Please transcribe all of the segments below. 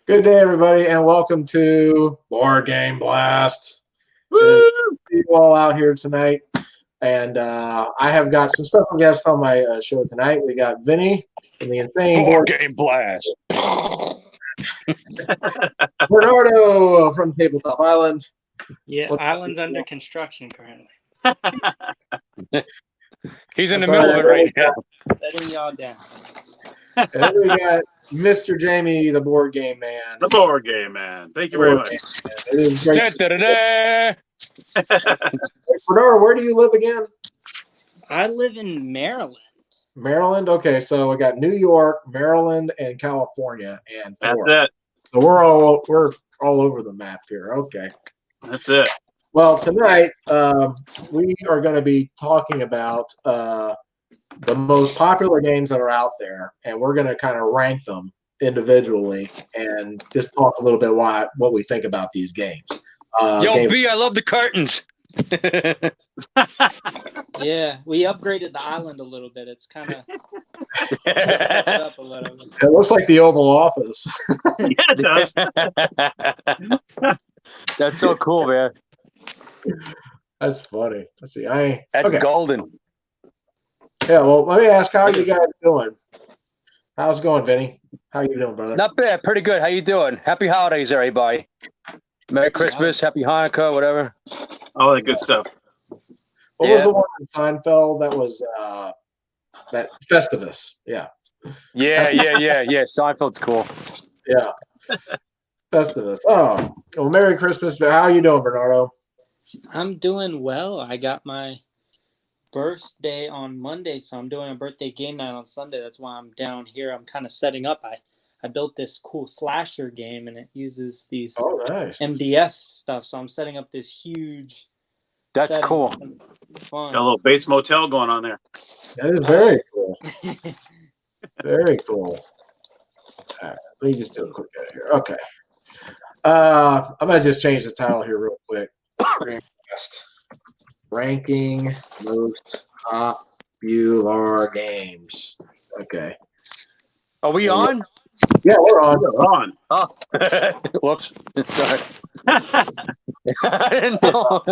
Good day, everybody, and welcome to Board Game Blast. It is good to see you all out here tonight, and I have got some special guests on my show tonight. We got Vinny from the Insane Board Game Blast. Bernardo from Tabletop Island. Yeah, What's island's up, under construction currently. He's in the That's middle all of it right now. Letting y'all down. And then we got Mr. Jamie, the Board Game Man. The board game, man. Thank you very much. It is great. Da-da-da-da. Bernardo, where do you live again? I live in Maryland. Maryland. Okay, so we got New York, Maryland, and California, and That's Florida. it. So we're all over the map here. Okay. That's it. Well, tonight we are going to be talking about the most popular games that are out there, and we're going to kind of rank them individually and just talk a little bit what we think about these games. Yo, B, I love the curtains. Yeah, we upgraded the island a little bit. It's kind of up a little. It looks like the Oval Office. Yeah, it does. That's so cool, man. That's funny. Let's see. That's golden. Yeah. Well, let me ask, how are you guys doing? How's it going, Vinny? How you doing, brother? Not bad. Pretty good. How you doing? Happy holidays, everybody. Merry Christmas, Happy Hanukkah, whatever. All that good stuff. What was the one in Seinfeld that was that Festivus? Yeah. Yeah. Seinfeld's cool. Yeah. Festivus. Oh, well, Merry Christmas. How are you doing, Bernardo? I'm doing well. I got my birthday on Monday, so I'm doing a birthday game night on Sunday. That's why I'm down here. I'm kind of setting up. I built this cool slasher game, and it uses these Nice. MDF stuff. So I'm setting up this huge. That's setting. cool. Fun. Got a little base motel going on there. That is very cool. Very cool. All right, let me just do a quick edit here. Okay. I'm going to just change the title here real quick. Ranking most popular games. Okay. Are we on? Yeah, we're on. We're on. Oh. Whoops. Sorry. I didn't know.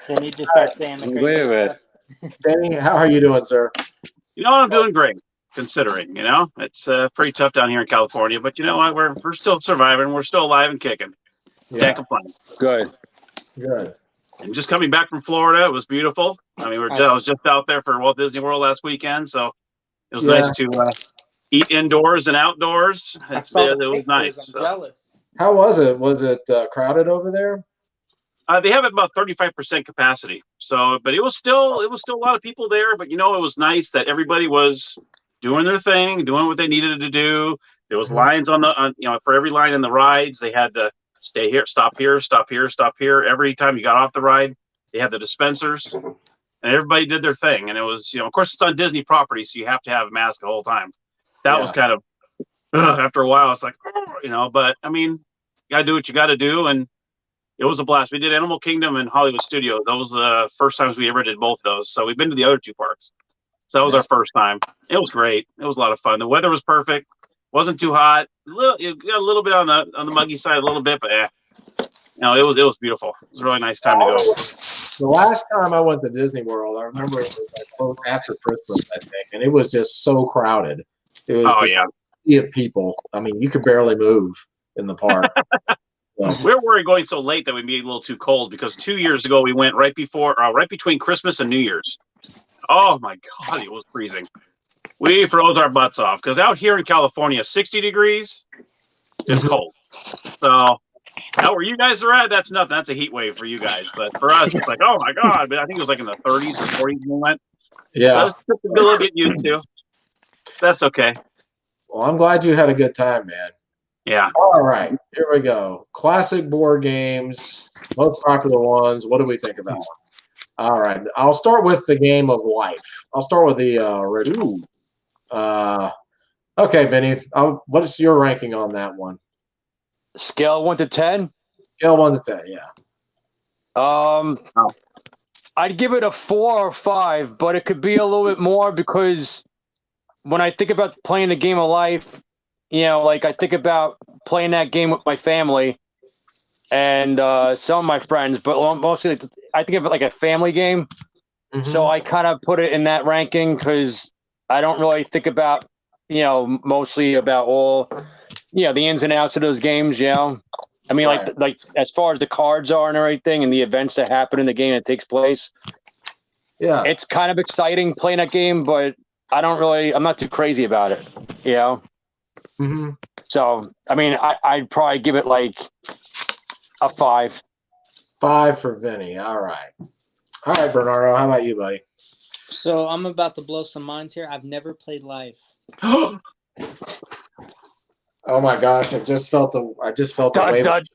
Then you just start saying the Wait a minute. Danny, how are you doing, sir? I'm doing great, considering, it's pretty tough down here in California, but you know what? We're still surviving. We're still alive and kicking. Can't complain. Good. And just coming back from Florida, it was beautiful. I mean, I was just out there for Walt Disney World last weekend, so it was nice to eat indoors and outdoors. It was nice. I'm jealous. How was it? Was it crowded over there? They have about 35% capacity. So, but it was still a lot of people there. But it was nice that everybody was doing their thing, doing what they needed to do. There was lines for every line in the rides. They had to stay here, stop here, stop here, stop here. Every time you got off the ride, they had the dispensers, and everybody did their thing. And it was, of course, it's on Disney property, so you have to have a mask the whole time. That was kind of after a while. It's like, but I mean, you gotta do what you got to do, and it was a blast. We did Animal Kingdom and Hollywood Studios. Those were the first times we ever did both of those. So we've been to the other two parks. So that was our first time. It was great. It was a lot of fun. The weather was perfect. Wasn't too hot. It got a little bit on the muggy side, a little bit, but it was beautiful. It was a really nice time to go. The last time I went to Disney World, I remember it was like close after Christmas, I think, and it was just so crowded. It was a sea of people. I mean, you could barely move in the park. We're worried going so late that we'd be a little too cold, because 2 years ago we went right between Christmas and New Year's. Oh my God, it was freezing. We froze our butts off, because out here in California, 60 degrees is cold. So out where you guys are at, that's nothing. That's a heat wave for you guys. But for us, it's like, oh my God. But I think it was like in the 30s or 40s when we went. Yeah. So it's a little get used to. That's okay. Well, I'm glad you had a good time, man. Yeah. All right. Here we go. Classic board games, most popular ones. What do we think about them? All right. I'll start with the game of life. I'll start with the original. Okay, Vinny. What is your ranking on that one? Scale 1 to 10? Scale 1 to 10, yeah. I'd give it a 4 or 5, but it could be a little bit more, because when I think about playing the game of life, like I think about playing that game with my family and some of my friends, but mostly I think of it like a family game. So I kind of put it in that ranking because I don't really think about, mostly about all, the ins and outs of those games. I mean, Right. like as far as the cards are and everything, and the events that happen in the game that takes place. Yeah. It's kind of exciting playing that game, but I'm not too crazy about it. So I mean, I'd probably give it like a 5. 5 for Vinny. All right, Bernardo. How about you, buddy? So I'm about to blow some minds here. I've never played Life. Oh my gosh! I just felt the wave. Dud.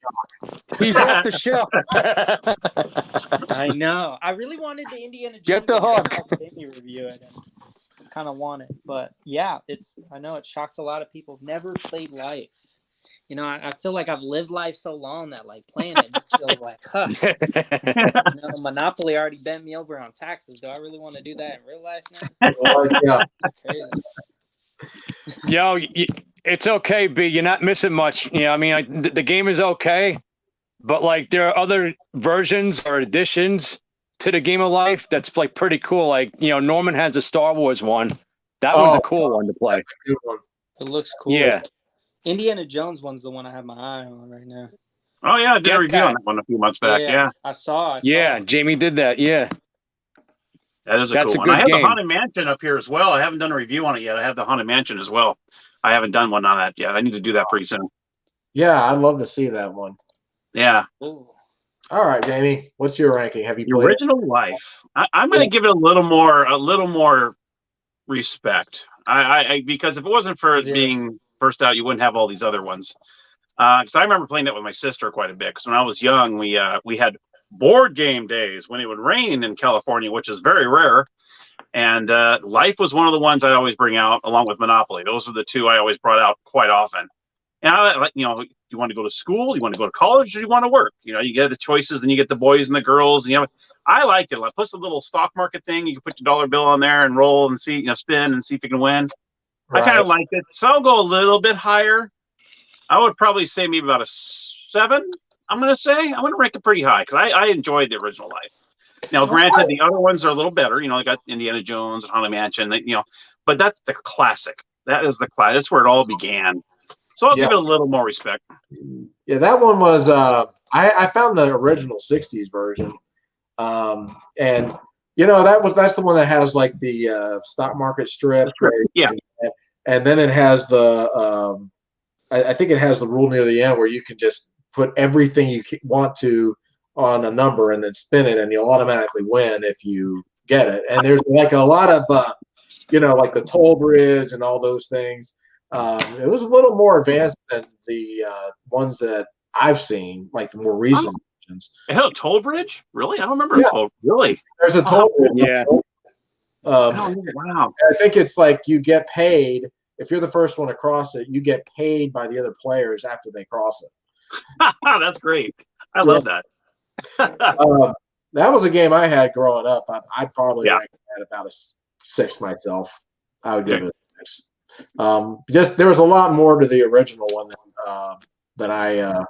He's off the show. I know. I really wanted the Indiana Jones. Get the hook. Me review it and kind of want it, but yeah, I know it shocks a lot of people. Never played Life. I feel like I've lived life so long that like playing it just feels like, Monopoly already bent me over on taxes. Do I really want to do that in real life now? Yeah. Yo, it's okay, B. You're not missing much. I mean, the game is okay, but like there are other versions or additions to the game of life that's like pretty cool. Like, Norman has the Star Wars one. That one's a cool one to play. Good one. It looks cool. Yeah. Indiana Jones one's the one I have my eye on right now. Oh yeah, I did a review on that one a few months back. Yeah. I saw. Yeah, Jamie did that. Yeah. That's a cool one. good I have game. the Haunted Mansion up here as well. I haven't done a review on it yet. I have the Haunted Mansion as well. I haven't done one on that yet. I need to do that pretty soon. Yeah, I'd love to see that one. Yeah. Ooh. All right, Jamie, what's your ranking? Have you played Original Life? I'm going to give it a little more respect. I because if it wasn't for it being first out, you wouldn't have all these other ones. Because I remember playing that with my sister quite a bit. Because when I was young, we had board game days when it would rain in California, which is very rare. And Life was one of the ones I always bring out, along with Monopoly. Those were the two I always brought out quite often. And you want to go to school, you want to go to college, or you want to work. You get the choices, and you get the boys and the girls. And I liked it. Like, plus the little stock market thing, you can put your dollar bill on there and roll and see, spin and see if you can win. Right. I kind of liked it, so I'll go a little bit higher. I would probably say maybe about a 7. I'm going to rank it pretty high because I enjoyed the original Life. Now, granted, the other ones are a little better. I got Indiana Jones and Haunted Mansion. But that's the classic. That is the classic. That's where it all began. So I'll give it a little more respect. Yeah, that one was. I found the original '60s version, and that's the one that has like the stock market strip. Yeah, and then it has the. I think it has the rule near the end where you can just put everything you want to on a number and then spin it, and you'll automatically win if you get it. And there's like a lot of, like the toll bridge and all those things. It was a little more advanced than the ones that I've seen, like the more recent versions. It had a toll bridge? Really? I don't remember a toll. Really? There's a toll bridge. Yeah. Wow. I think it's like you get paid. If you're the first one to cross it, you get paid by the other players after they cross it. That's great. I love that. That was a game I had growing up. I'd probably rank it at about a 6 myself. I would give it a 6. Just there was a lot more to the original one that I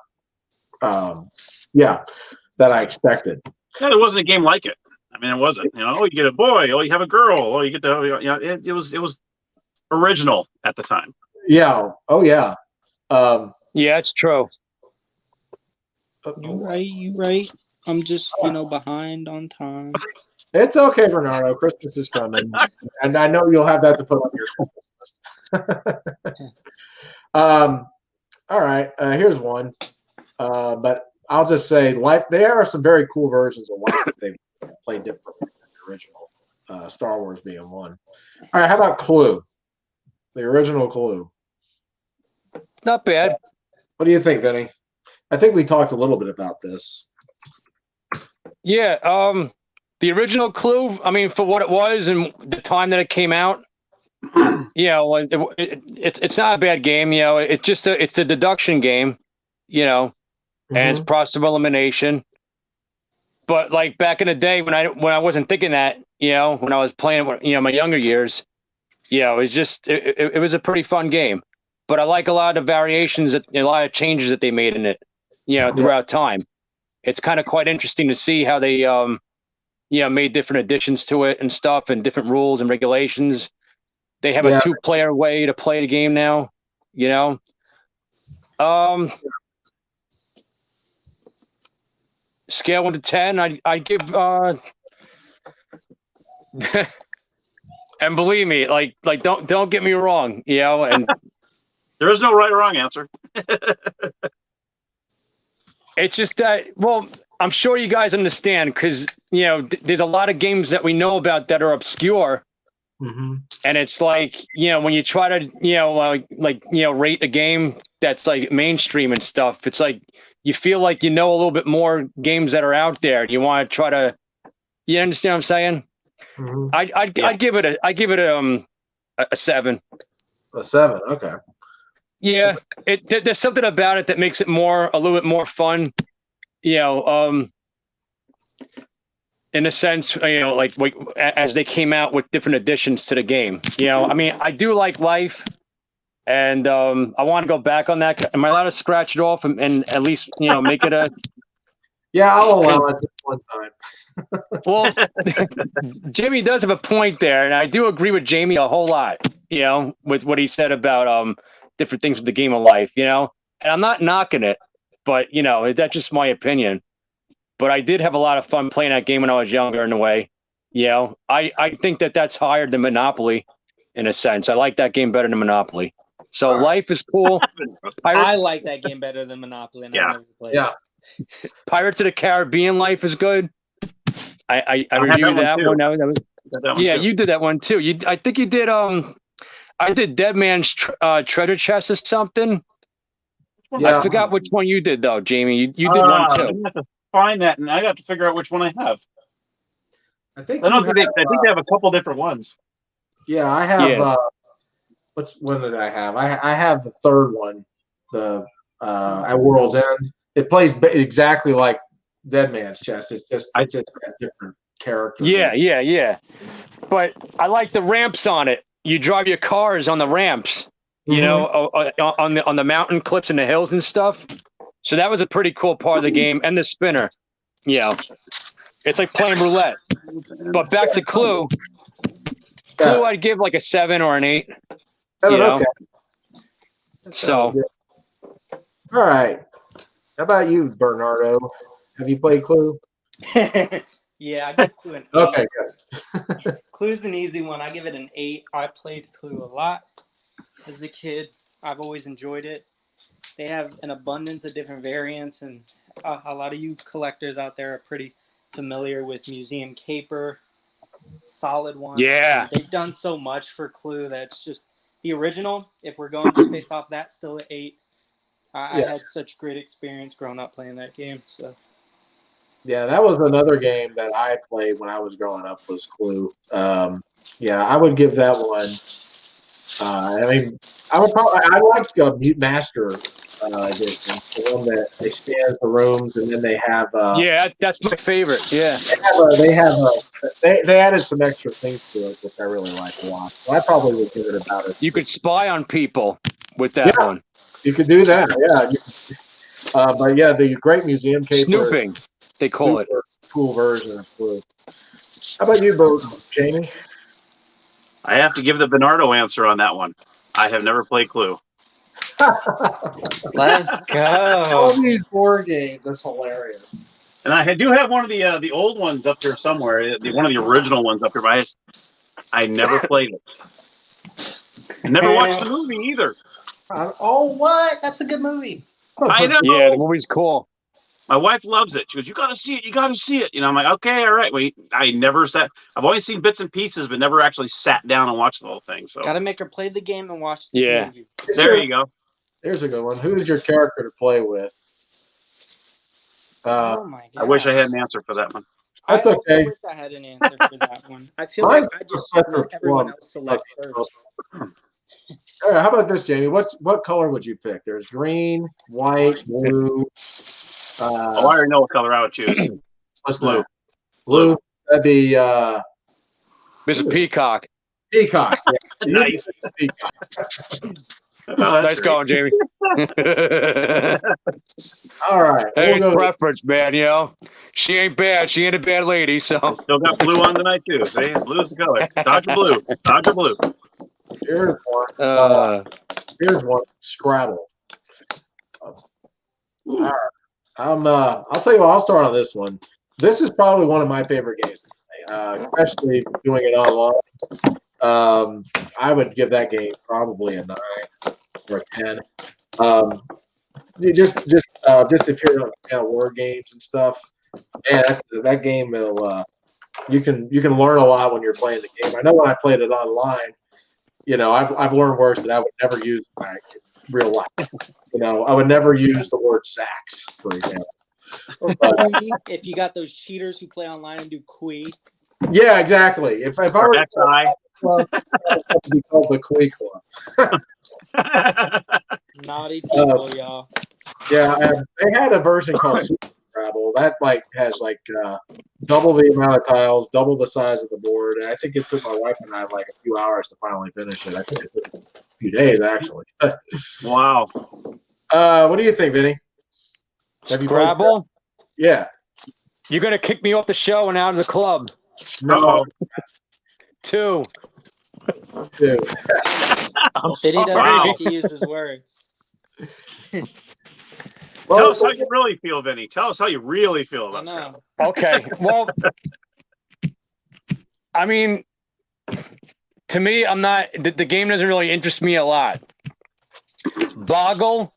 expected. Yeah, there wasn't a game like it. I mean, it wasn't. You get a boy. Oh, you have a girl. Oh, you get the. It was original at the time. Yeah. Oh, yeah. Yeah, it's true. You right. I'm just, behind on time. It's okay, Bernardo. Christmas is coming, and I know you'll have that to put on your Christmas list. All right. Here's one, but I'll just say, Life. There are some very cool versions of Life that they play differently than the original. Star Wars being one. All right. How about Clue? The original Clue. Not bad. What do you think, Vinny? I think we talked a little bit about this. Yeah, the original Clue, I mean, for what it was and the time that it came out, it's not a bad game. It's a deduction game, and it's process of elimination. But like back in the day when I wasn't thinking that, when I was playing, my younger years, it was just it was a pretty fun game. but I like a lot of the variations, a lot of changes that they made in it, throughout time. It's kind of quite interesting to see how they, made different additions to it and stuff, and different rules and regulations. They have a 2-player way to play the game now. Scale 1 to 10, I give. And believe me, like don't get me wrong, and there is no right or wrong answer. It's just that, well, I'm sure you guys understand, because there's a lot of games that we know about that are obscure, and it's like when you try to rate a game that's like mainstream and stuff, it's like you feel like a little bit more games that are out there. You want to try to, you understand what I'm saying? I'd give it a 7. A 7, okay. Yeah, there's something about it that makes it a little bit more fun, in a sense, like as they came out with different additions to the game. I mean, I do like Life, and I want to go back on that. Am I allowed to scratch it off and at least make it a? Yeah, I'll allow it this one time. Well, Jimmy does have a point there, and I do agree with Jamie a whole lot. With what he said about different things with the game of Life. And I'm not knocking it, but that's just my opinion. But I did have a lot of fun playing that game when I was younger. In a way, I think that's higher than Monopoly, in a sense. I like that game better than Monopoly. So Life is cool. I like that game better than Monopoly, and I've never played it. Pirates of the Caribbean Life is good. I reviewed that one. That was, you did that one too. I think you did. I did Dead Man's Treasure Chest or something. I forgot which one you did though, Jamie. You did one too. I have to find that, and I got to figure out which one I have. I think they have a couple different ones. Yeah, I have. Which one did I have? I have the third one, the At World's End. It plays exactly like Dead Man's Chest. It just has different characters. Yeah. But I like the ramps on it. You drive your cars on the ramps, on the mountain cliffs and the hills and stuff. So that was a pretty cool part of the game, and the spinner. It's like playing roulette. But back to Clue. Clue, I'd give like a 7 or an 8. Okay. So. All right. How about you, Bernardo? Have you played Clue? Yeah, I give Clue an 8. Okay, good. Clue's an easy one. I give it an 8. I played Clue a lot as a kid. I've always enjoyed it. They have an abundance of different variants, and a lot of you collectors out there are pretty familiar with Museum Caper, solid one. Yeah. They've done so much for Clue that's just the original. If we're going just based off that, still at 8. I had such great experience growing up playing that game. So. Yeah, that was another game that I played when I was growing up, was Clue. I would give that one. I like Mute Master edition, the one that expands the rooms, and then they have. That's my favorite. Yeah, they added some extra things to it, which I really like a lot. So I probably would give it about a. You could spy on people with that one. You could do that, but the Great Museum Caper. Snooping, they call it. Cool version of Clue. How about you, Jamie? I have to give the Bernardo answer on that one. I have never played Clue. Let's go. All these board games, that's hilarious. And I do have one of the old ones up there somewhere. One of the original ones up there, but I never played it. I never watched the movie either. What? That's a good movie. I know. Yeah, the movie's cool. My wife loves it. She goes, "You got to see it. You got to see it." I'm like, "Okay, all right." I never sat. I've only seen bits and pieces, but never actually sat down and watched the whole thing. So gotta make her play the game and watch the movie. There you go. Here's a good one. Who is your character to play with? Oh my god! I wish I had an answer for that one. That's okay. I wish I had an answer for that one. I feel like I just let everyone else select first. All right, how about this, Jamie? What color would you pick? There's green, white, blue. I already know what color I would choose. What's blue? Blue. That'd be Mr. Peacock. Peacock. Yeah. Nice. Peacock. that's Nice great. going, Jamie. All right. Hey, We'll go. preference, man. You know, she ain't bad. She ain't a bad lady. So Still got blue on tonight too. See, blue's the color. Dodger blue. Dodger blue. Here's one. Here's one. Scrabble. All right. I'll tell you what. I'll start on this one. This is probably one of my favorite games to play, especially doing it online. I would give that game probably a 9 or a 10. Just if you're word games and stuff, man, that game will. You can learn a lot when you're playing the game. I know when I played it online, I've learned words that I would never use in my real life. I would never use the word sex, for example. Or if you got those cheaters who play online and do Kui. Yeah, exactly. If I were XI. Club, it would be called the Kui Club. Naughty people, y'all. Yeah, they had a version called Super Scrabble that has double the amount of tiles, double the size of the board, and I think it took my wife and I a few hours to finally finish it. I think it took a few days actually. Wow. What do you think, Vinny? Scrabble? Yeah. You're gonna kick me off the show and out of the club. No. 2. Vinny doesn't like to use his words. Tell us how you really feel, Vinny. Tell us how you really feel about Scrabble. Okay. Well, I mean, to me, I'm not. The game doesn't really interest me a lot. Boggle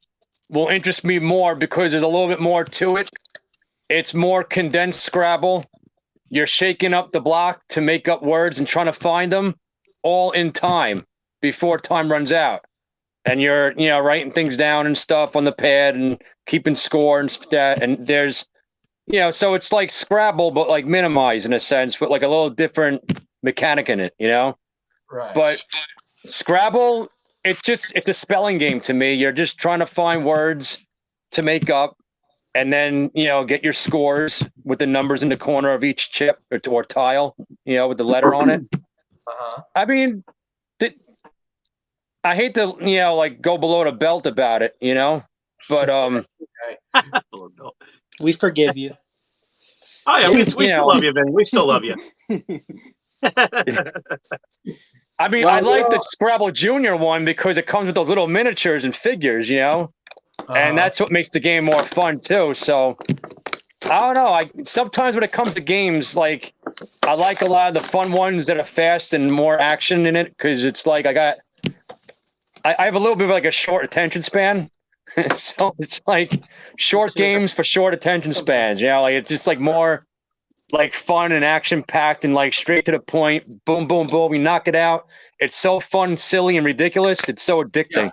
will interest me more because there's a little bit more to it. It's more condensed Scrabble. You're shaking up the block to make up words and trying to find them all in time before time runs out. And you're, writing things down and stuff on the pad and keeping score and that. And there's, so it's like Scrabble, but like minimized in a sense, with like a little different mechanic in it, Right. But Scrabble, it's a spelling game to me. You're just trying to find words to make up and then, get your scores with the numbers in the corner of each chip or tile, with the letter on it. Uh-huh. I mean, I hate to, go below the belt about it, but we forgive you. Oh yeah, we still love you, Vinny. We still love you. I mean, I like the Scrabble Junior one because it comes with those little miniatures and figures, and that's what makes the game more fun too. So I don't know. Sometimes when it comes to games, I like a lot of the fun ones that are fast and more action in it because it's like I have a little bit of a short attention span. So it's short games for short attention spans. It's just more fun and action packed and straight to the point. Boom, boom, boom. You knock it out. It's so fun, silly, and ridiculous. It's so addicting.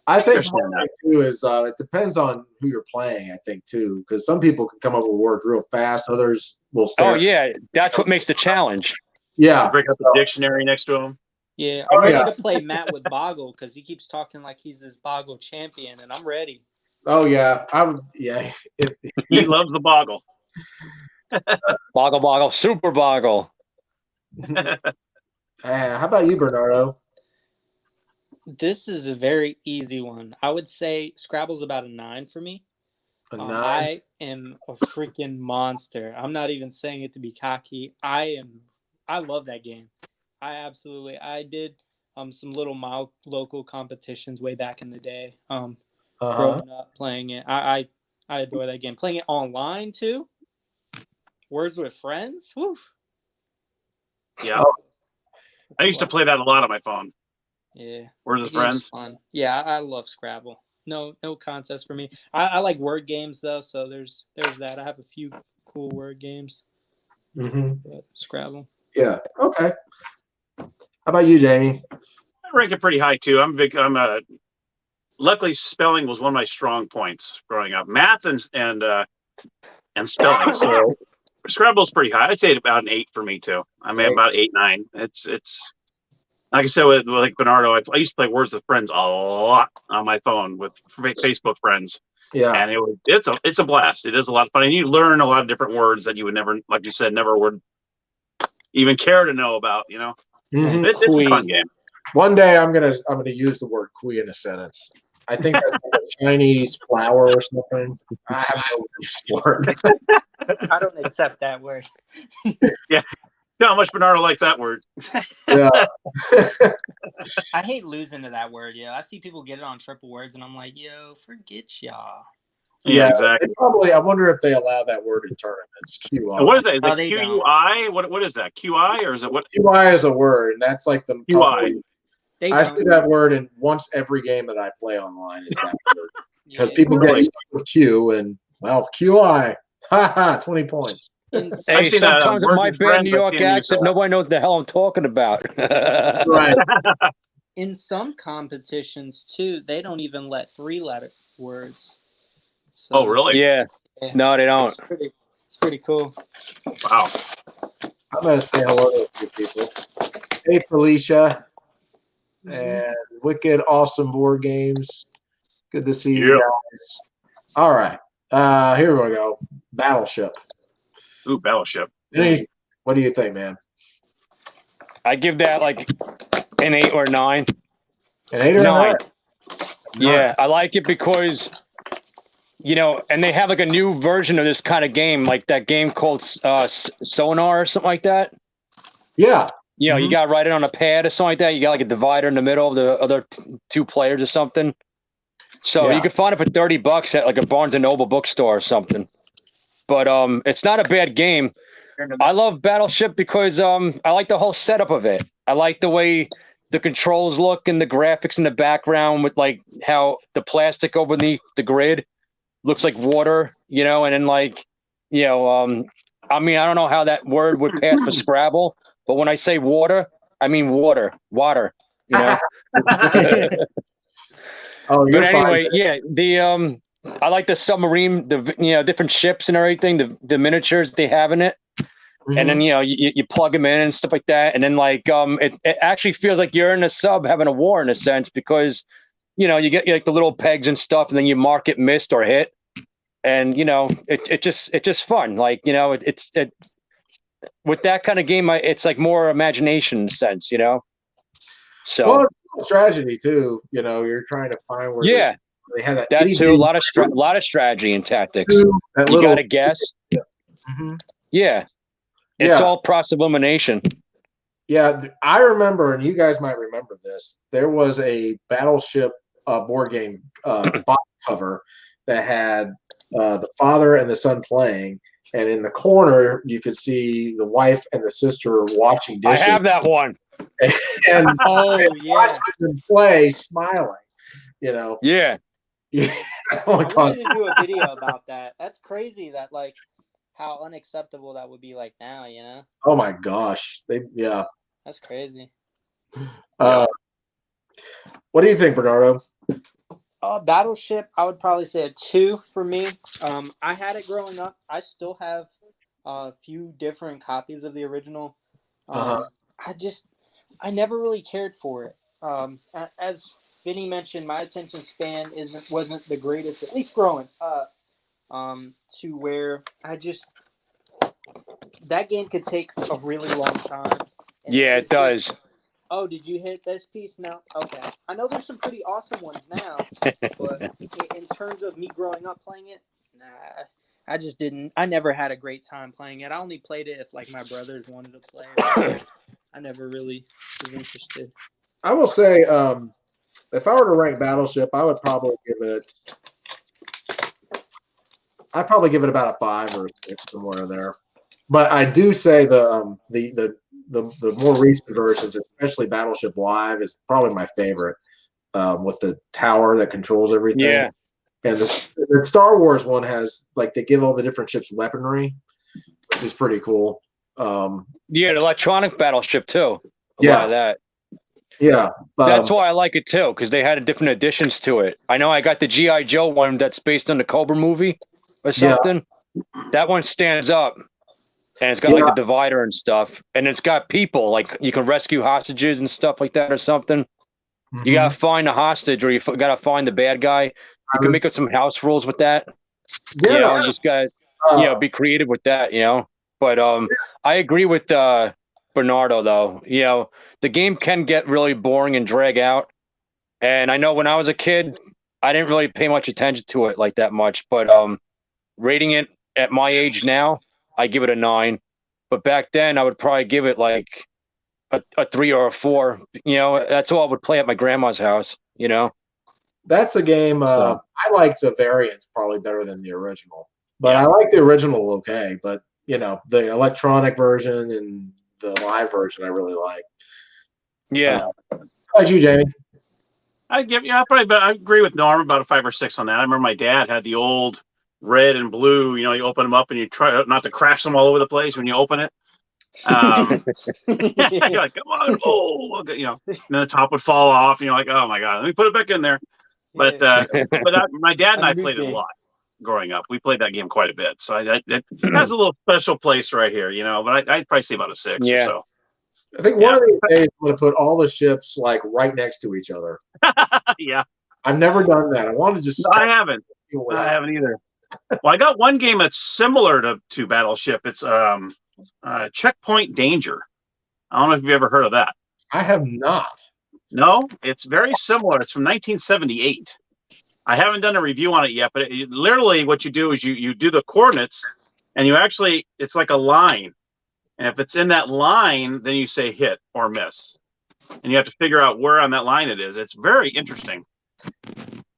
I think too is it depends on who you're playing. I think too, because some people can come up with words real fast. Others will stare. Oh yeah, that's what makes the challenge. Yeah, break up the dictionary next to him. Yeah, I'm ready to play Matt with Boggle because he keeps talking like he's this Boggle champion, and I'm ready. Oh yeah, He loves the Boggle. Boggle, super Boggle. How about you, Bernardo? This is a very easy one. I would say Scrabble's about a 9 for me. A 9? I am a freaking monster. I'm not even saying it to be cocky. I love that game. I did some little mild local competitions way back in the day. Growing up playing it. I adore that game. Playing it online too. Words with friends. Whew. Yeah. I used to play that a lot on my phone. Yeah. Words with friends. Fun. Yeah, I love Scrabble. No contest for me. I like word games though, so there's that. I have a few cool word games. But Scrabble. Yeah. Okay. How about you, Jamie? I rank it pretty high too. Luckily spelling was one of my strong points growing up. Math and spelling. So Scrabble's pretty high. I'd say about an 8 for me too. I mean about 8, 9. It's like I said with Bernardo, I used to play Words with Friends a lot on my phone with Facebook friends. Yeah. And it's a blast. It is a lot of fun. And you learn a lot of different words that you would never, like you said, never would even care to know about, It's a fun game. One day I'm gonna use the word kui in a sentence. I think that's like a Chinese flower or something. I have no use for it. I don't accept that word. Yeah. You know how much Bernardo likes that word. Yeah. I hate losing to that word, yo. I see people get it on triple words, and I'm like, yo, forget y'all. Yeah, exactly. They probably. I wonder if they allow that word in tournaments. QI. And what is that? Is No, it they don't. QUI? What is that? QI or is it what? QI is a word, and that's like the QI. They see that word in once every game that I play online is that word. Because Yeah. people get Really? stuck with Q and QI. Ha ha, 20 points. In, Hey, I've seen that, sometimes with Words my and bad Friends, New I York can't use accent, that. nobody knows the hell I'm talking about. Right. in some competitions too, they don't even let 3-letter words. So, Oh, really? Yeah. yeah, No, they don't. it's pretty cool. Wow. I'm going to say hello to a few people. Hey, Felicia. And Wicked Awesome Board Games. Good to see you guys. All right. Here we go. Battleship. Ooh, Battleship. What do you think, man? I give that like an 8 or 9. An 8 or 9. a 9? Yeah, I like it because, and they have like a new version of this kind of game, like that game called Sonar or something like that. Yeah. You got to write it on a pad or something like that. You got like a divider in the middle of the other two players or something. So you can find it for $30 at like a Barnes and Noble bookstore or something. But it's not a bad game. I love Battleship because I like the whole setup of it. I like the way the controls look and the graphics in the background with like how the plastic underneath the grid looks like water, and then like, I mean, I don't know how that word would pass for Scrabble, but when I say water, I mean water. Oh, you're But anyway, fine. I like the submarine, the different ships and everything, the miniatures they have in it. And then you plug them in and stuff like that, and then like it actually feels like you're in a sub having a war in a sense because you get like the little pegs and stuff, and then you mark it missed or hit, and it's just fun. Like it's with that kind of game, it's like more imagination in a sense, So well, it's strategy too. You're trying to find where they have that too. A lot of strategy and tactics. You got to guess. Yeah. It's all process of elimination. Yeah, I remember, and you guys might remember this. There was a Battleship board game box cover that had the father and the son playing, and in the corner you could see the wife and the sister washing dishes. I have that one. And yeah, them play, smiling. Yeah. Oh my I God. wanted to do a video about that. That's crazy. That like how unacceptable that would be like now. Oh my gosh. That's crazy. What do you think, Bernardo? Battleship, I would probably say a 2 for me. I had it growing up. I still have a few different copies of the original. I never really cared for it. As Vinny mentioned, my attention span wasn't the greatest, at least growing up. To where that game could take a really long time. Yeah, it does. Oh, did you hit this piece? No? Okay. I know there's some pretty awesome ones now, but in terms of me growing up playing it, nah, I just didn't. I never had a great time playing it. I only played it if like my brothers wanted to play it. I never really was interested. I will say, if I were to rank Battleship, I would probably give it. I'd probably give it about a 5 or a 6, somewhere there. But I do say the more recent versions, especially Battleship Live, is probably my favorite. With the tower that controls everything. Yeah. And the Star Wars one has like they give all the different ships weaponry, which is pretty cool. The electronic Battleship too. A lot of that. Yeah. That's why I like it too, because they had different additions to it. I know I got the G.I. Joe one that's based on the Cobra movie or something. Yeah. That one stands up. And it's got like the divider and stuff. And it's got people, like you can rescue hostages and stuff like that or something. Mm-hmm. You got to find a hostage or you got to find the bad guy. You can make up some house rules with that. Yeah. You just got to, be creative with that, But I agree with Bernardo, though. the game can get really boring and drag out. And I know when I was a kid, I didn't really pay much attention to it like that much. But rating it at my age now, I give it a 9. But back then, I would probably give it like a 3 or a 4. You know, that's all I would play at my grandma's house. You know, That's a game. I like the variants probably better than the original, but I like the original okay. But you know, the electronic version and the live version, I really like. Yeah. How about you, Jamie? I agree with Norm about a 5 or 6 on that. I remember my dad had the old red and blue. You know, you open them up and you try not to crash them all over the place when you open it. You're like, come on, you know, and then the top would fall off, and you're like, oh my god, let me put it back in there. But my dad and I played it a lot growing up. We played that game quite a bit, so it has a little special place right here, you know. But I'd probably say about a 6 or so. I think one of these days I'm going to put all the ships like right next to each other. Yeah, I've never done that. I want to just. No, I haven't. I haven't either. Well, I got one game that's similar to Battleship. It's Checkpoint Danger. I don't know if you've ever heard of that. I have not. No, it's very similar. It's from 1978. I haven't done a review on it yet, but literally what you do is you do the coordinates, and it's like a line. And if it's in that line, then you say hit or miss. And you have to figure out where on that line it is. It's very interesting.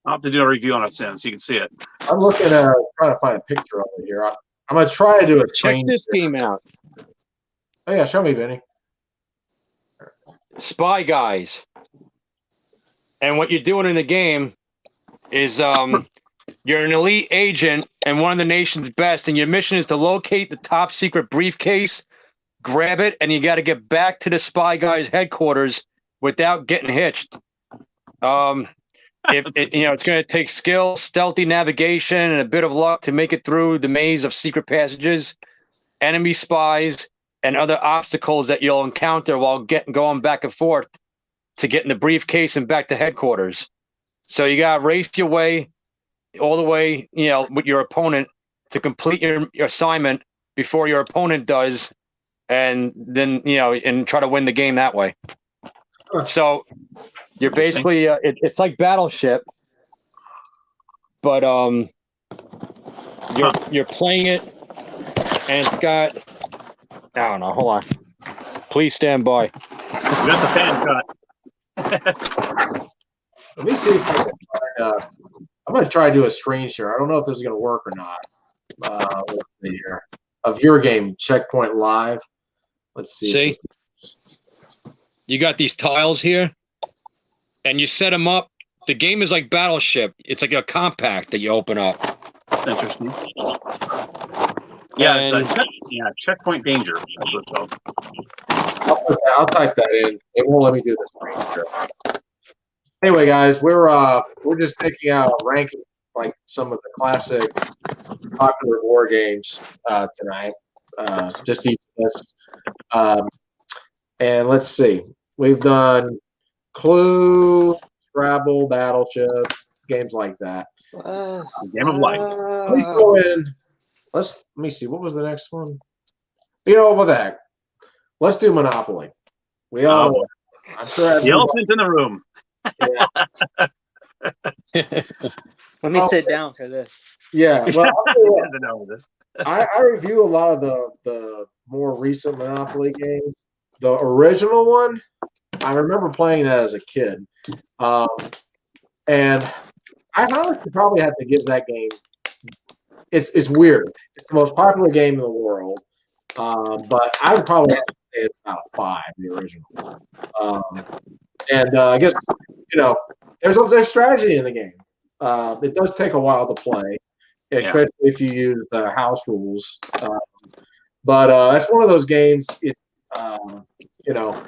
I'll have to do a review on it soon so you can see it. I'm looking at trying to find a picture of it here. I'm going to try to do a Check this game out. Oh, yeah. Show me, Vinny. Spy Guys. And what you're doing in the game is you're an elite agent and one of the nation's best, and your mission is to locate the top secret briefcase, grab it, and you got to get back to the Spy Guys headquarters without getting hitched. It's going to take skill, stealthy navigation, and a bit of luck to make it through the maze of secret passages, enemy spies, and other obstacles that you'll encounter while going back and forth to get in the briefcase and back to headquarters. So you got to race your way all the way, you know, with your opponent to complete your assignment before your opponent does, and then, you know, and try to win the game that way. So you're basically it's like Battleship, but you're playing it, and it's got, I don't know. Hold on, please stand by. You got the fan cut. Let me see if I can find, I'm going to try to do a screen share. I don't know if this is going to work or not. Let's see here. Of your game, Checkpoint Live. Let's see. See? You got these tiles here, and you set them up. The game is like Battleship. It's like a compact that you open up. Interesting. Yeah, Checkpoint Danger. That's what it's called. I'll type that in. It won't let me do the screen share. Anyway, guys, we're just taking out a ranking like some of the classic popular war games tonight. Just each of us. And let's see. We've done Clue, Scrabble, Battleship, games like that. Game of life. Let's go in. Let me see. What was the next one? You know what the heck? Let's do Monopoly. We all. I'm sure. The elephant in the room. Yeah. Let me sit down for this. Yeah. Well, I review a lot of the more recent Monopoly games. The original one, I remember playing that as a kid, and I honestly probably have to give that game. It's weird. It's the most popular game in the world, but I would probably have to say it's about a 5, the original. And I guess, you know, there's strategy in the game. It does take a while to play, especially if you use the house rules. But that's one of those games. It's you know,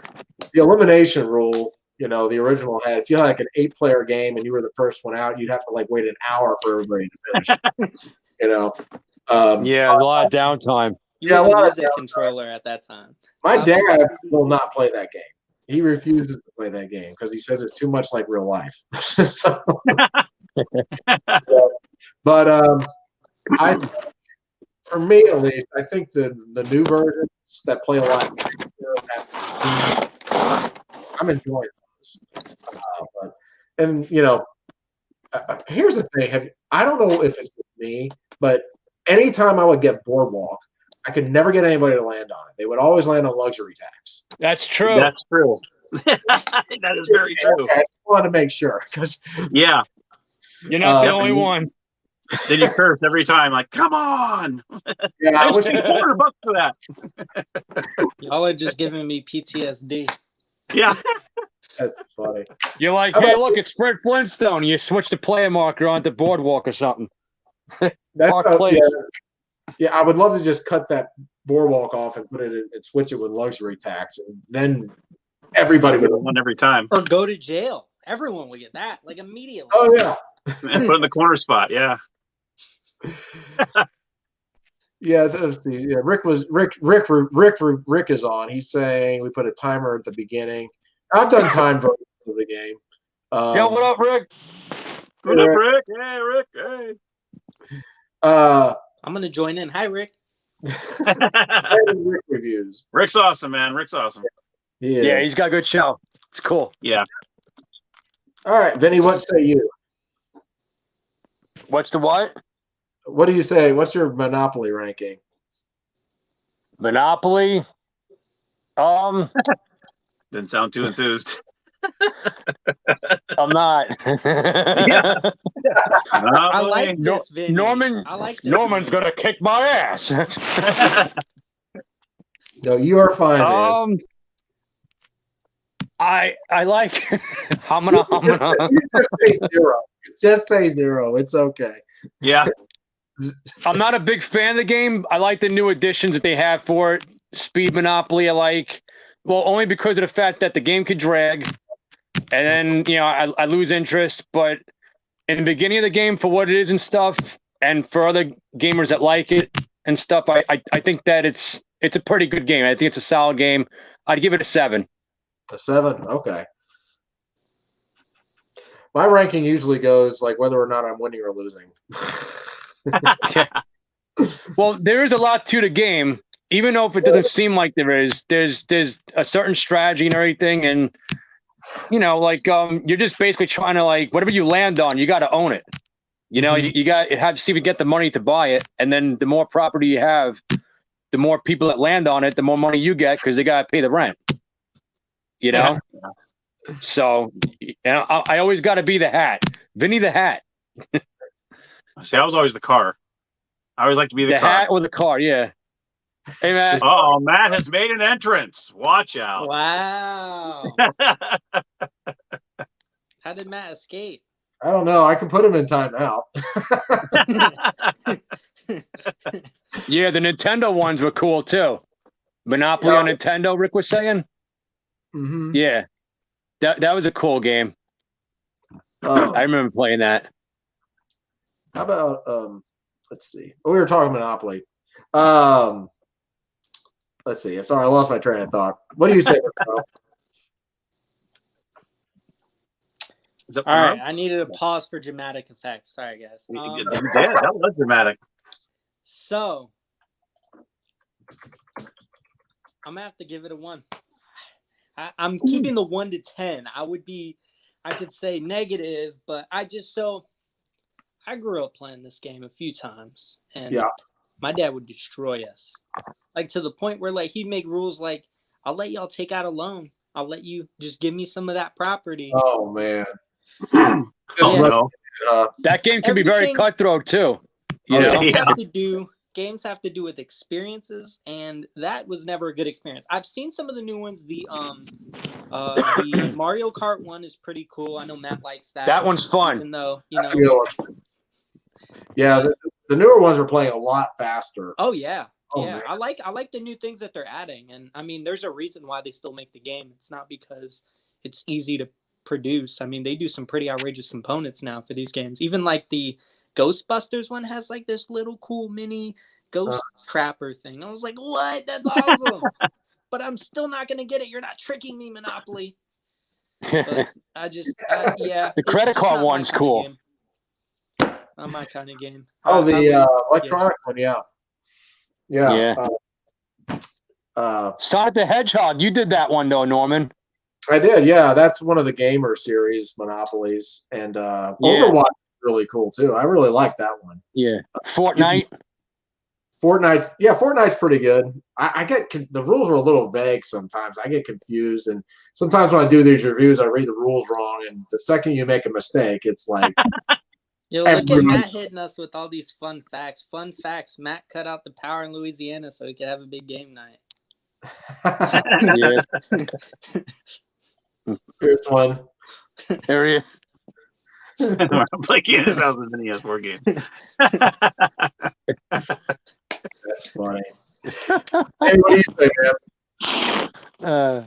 the elimination rule. You know, the original had, if you had like an 8-player game and you were the first one out, you'd have to like wait an hour for everybody to finish. You know. A lot of downtime. You had a music controller at that time. My dad will not play that game. He refuses to play that game because he says it's too much like real life. But for me at least, I think the new versions that play a lot I'm enjoying those. And here's the thing: I don't know if it's with me, but anytime I would get Boardwalk, I could never get anybody to land on it. They would always land on luxury tax. That's true. That's true. That is very true. Okay, I just wanted to make sure because Yeah. You're not the only one. Then you curse every time, like, come on. yeah, I I was wish paying $400 for that. Y'all are just giving me PTSD. Yeah. that's funny. You're like, hey, look, it's Fred Flintstone. You switch the player marker onto Boardwalk or something. Park Place. Yeah, I would love to just cut that Boardwalk off and put it in, and switch it with luxury tax, and then everybody would one every time. Or go to jail. Everyone would get that, like, immediately. Oh yeah. And put in the corner spot. Yeah. Yeah, Rick is on. He's saying we put a timer at the beginning. I've done time versions of the game. Yo, what up, Rick? What up, Rick? Hey, Rick. Hey. I'm gonna join in. Hi, Rick. Rick reviews. Rick's awesome, man. Rick's awesome. Yeah, he's got a good show. It's cool. Yeah. All right, Vinny, what say you? What's the what? What do you say? What's your Monopoly ranking? Monopoly? Didn't sound too enthused. I'm not. Yeah. I like this, Vinny. I like this, Norman's gonna kick my ass. No, you are fine, man. I like. I'm gonna. You just say zero. Just say zero. It's okay. Yeah. I'm not a big fan of the game. I like the new additions that they have for it. Speed Monopoly, I like. Well, only because of the fact that the game could drag, and then I lose interest. But in the beginning of the game, for what it is and stuff, and for other gamers that like it and stuff, I think that it's a pretty good game. I think it's a solid game. I'd give it a 7. A 7? Okay. My ranking usually goes like whether or not I'm winning or losing. Yeah. Well, there is a lot to the game, even though if it doesn't seem like there is. There's a certain strategy and everything, and you're just basically trying to, like, whatever you land on, you got to own it. You got to have to see if you get the money to buy it, and then the more property you have, the more people that land on it, the more money you get because they got to pay the rent. Yeah. So, I always got to be the hat, Vinny the Hat. See, I was always the car. I always like to be the car. Hat or the car, yeah. Hey, Matt. Oh, Matt has made an entrance. Watch out. Wow. How did Matt escape? I don't know. I can put him in timeout. Yeah, the Nintendo ones were cool too. Monopoly on Nintendo, Rick was saying. Mm-hmm. Yeah, that was a cool game. I remember playing that. How about let's see. We were talking Monopoly. Let's see. I'm sorry, I lost my train of thought. What do you say, Ricardo? All right, I needed a pause for dramatic effects. Sorry, guys. Yeah, that was dramatic. So, I'm gonna have to give it a 1. I'm keeping the 1 to 10. I could say negative, but I grew up playing this game a few times, and my dad would destroy us, like to the point where like he'd make rules like, "I'll let y'all take out a loan. I'll let you just give me some of that property." Oh man, that game can be very cutthroat too. Games have to do with experiences, and that was never a good experience. I've seen some of the new ones. The Mario Kart one is pretty cool. I know Matt likes that. That one's fun. Even though, yeah, the newer ones are playing a lot faster. Oh yeah. Oh, yeah, man. I like the new things that they're adding, and I mean, there's a reason why they still make the game. It's not because it's easy to produce. I mean, they do some pretty outrageous components now for these games. Even like the Ghostbusters one has like this little cool mini ghost trapper thing. I was like, what? That's awesome. But I'm still not gonna get it. You're not tricking me, Monopoly. But the credit card one's cool. Not my kind of game. Oh, the electronic one, yeah. Sonic the Hedgehog, you did that one though, Norman. I did, yeah. That's one of the gamer series monopolies, and Overwatch is really cool too. I really like that one. Yeah, Fortnite. Fortnite's pretty good. I get the rules are a little vague sometimes. I get confused, and sometimes when I do these reviews, I read the rules wrong, and the second you make a mistake, it's like. Yo, look at Matt hitting us with all these fun facts. Fun facts. Matt cut out the power in Louisiana so he could have a big game night. Yeah. Here's one. Area. I'm playing in his house and then he has 4 games. That's funny. Hey, what do you think, man?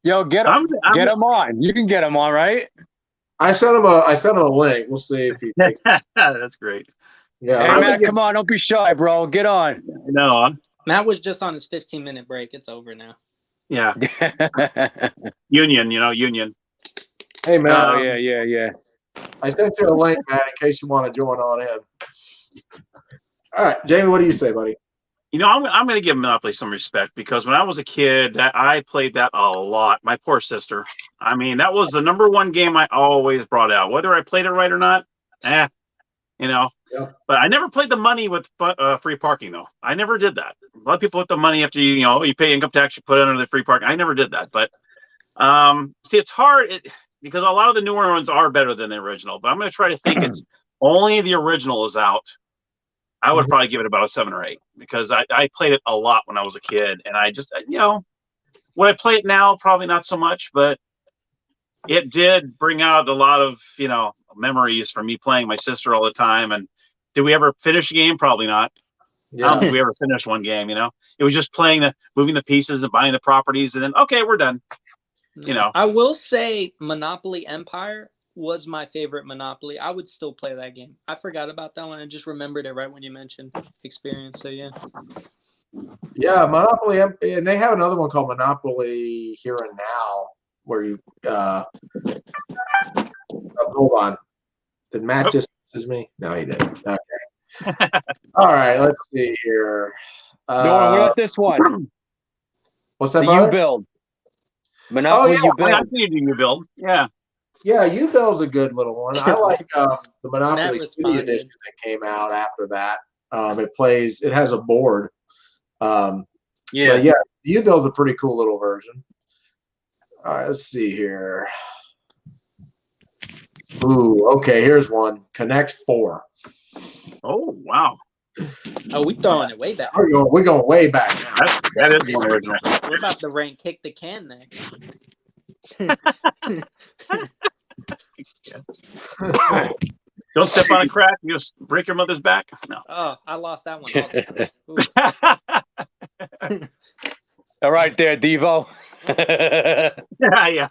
Yo, get him on. You can get him on, right? I sent him a link. We'll see if he takes it. That's great. Yeah. Hey, Matt, come on. Don't be shy, bro. Get on. No. Matt was just on his 15-minute break. It's over now. Yeah. Union. Hey, man. Oh, yeah. I sent you a link, man, in case you want to join on in. All right, Jamie, what do you say, buddy? I'm going to give Monopoly some respect because when I was a kid, I played that a lot. My poor sister. I mean, that was the number one game I always brought out, whether I played it right or not. Yep. But I never played the money with free parking, though. I never did that. A lot of people put the money after you pay income tax, you put it under the free parking. I never did that. But see, it's hard because a lot of the newer ones are better than the original. But I'm going to try to think it's only the original is out. I would probably give it about a 7 or 8 because I played it a lot when I was a kid, and I just would I play it now? Probably not so much, but it did bring out a lot of memories for me playing my sister all the time. And did we ever finish a game? Probably not. Yeah. I don't think we ever finished one game. It was just moving the pieces and buying the properties, and then okay, we're done. I will say Monopoly Empire was my favorite Monopoly. I would still play that game. I forgot about that one. I just remembered it right when you mentioned experience. So yeah. Yeah, Monopoly, and they have another one called Monopoly Here and Now, where you hold on. Did Matt just message me? No, he didn't. Okay. All right, let's see here. No, we're at this one. What's that? The U-Build. Monopoly U-Build. I see you build. Yeah. Yeah, U-Build's a good little one. I like the Monopoly City edition that came out after that. It has a board. U-Build's a pretty cool little version. All right, let's see here. Ooh, okay, here's one. Connect 4. Oh, wow. Oh, we throwing it way back. We're going way back now. That is one original. We're about to rank Kick the Can next. Don't step on a crack. You break your mother's back. No. Oh, I lost that one. All right, there, Devo. Yeah.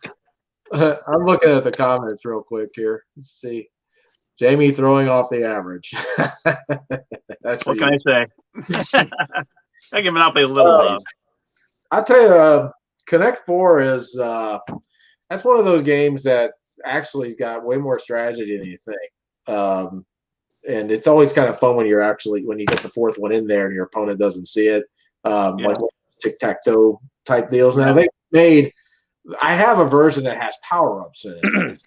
I'm looking at the comments real quick here. Let's see. Jamie throwing off the average. That's what can I say? I give Monopoly a little love. I'll tell you, Connect 4 is that's one of those games that actually got way more strategy than you think. And it's always kind of fun when you get the fourth one in there and your opponent doesn't see it. Like tic-tac-toe type deals. Now I have a version that has power-ups in it.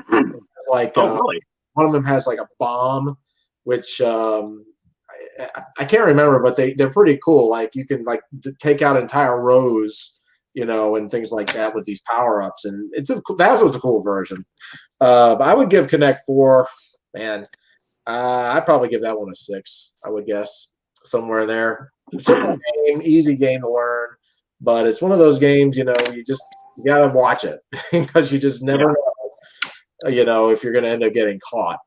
Really? One of them has like a bomb, which I can't remember, but they're pretty cool. Like you can take out entire rows, and things like that with these power-ups, and that was a cool version. But I would give Connect 4, man. I'd probably give that one a 6. I would guess somewhere there. Simple game, easy game to learn, but it's one of those games. You gotta watch it because you just never know, if you're gonna end up getting caught.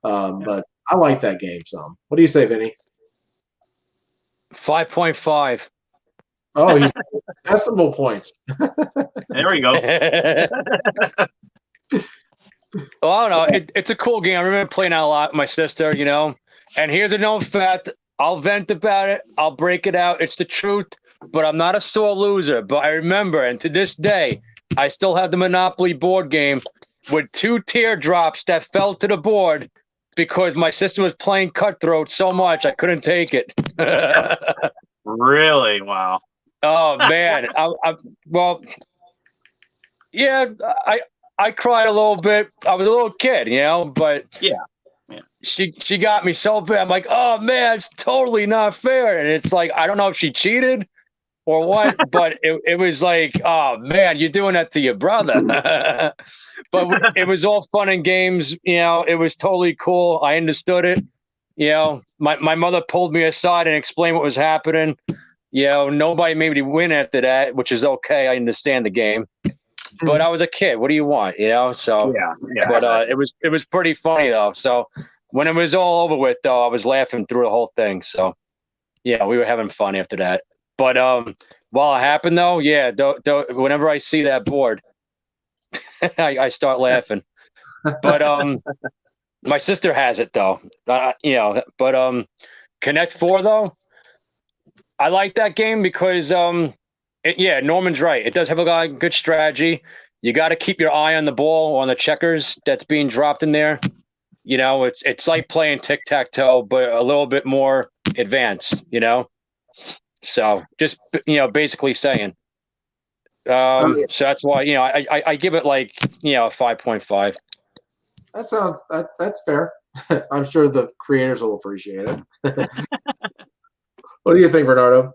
But I like that game some. What do you say, Vinny? 5.5. Oh, he's decimal points. There we go. Well, I don't know. It's a cool game. I remember playing out a lot with my sister, And here's a known fact. I'll vent about it. I'll break it out. It's the truth. But I'm not a sore loser. But I remember, and to this day, I still have the Monopoly board game with 2 teardrops that fell to the board because my sister was playing Cutthroat so much I couldn't take it. Really? Wow. Oh man. Well, Yeah, I cried a little bit. I was a little kid, but Yeah. she got me so bad. I'm like, oh man, it's totally not fair. And it's like, I don't know if she cheated or what, but it was like, oh man, you're doing that to your brother. But it was all fun and games. It was totally cool. I understood it. My mother pulled me aside and explained what was happening. Nobody made me win after that, which is okay. I understand the game. But I was a kid. What do you want? So Yeah. but it was pretty funny though. So when it was all over with though, I was laughing through the whole thing. So yeah, we were having fun after that. But while it happened though, yeah, whenever I see that board, I start laughing. But my sister has it though. But Connect Four though, I like that game because Norman's right. It does have a lot of good strategy. You got to keep your eye on the ball, on the checkers that's being dropped in there. It's like playing tic-tac-toe, but a little bit more advanced. So just basically saying. So that's why I give it like 5.5. That's fair. I'm sure the creators will appreciate it. What do you think, Bernardo?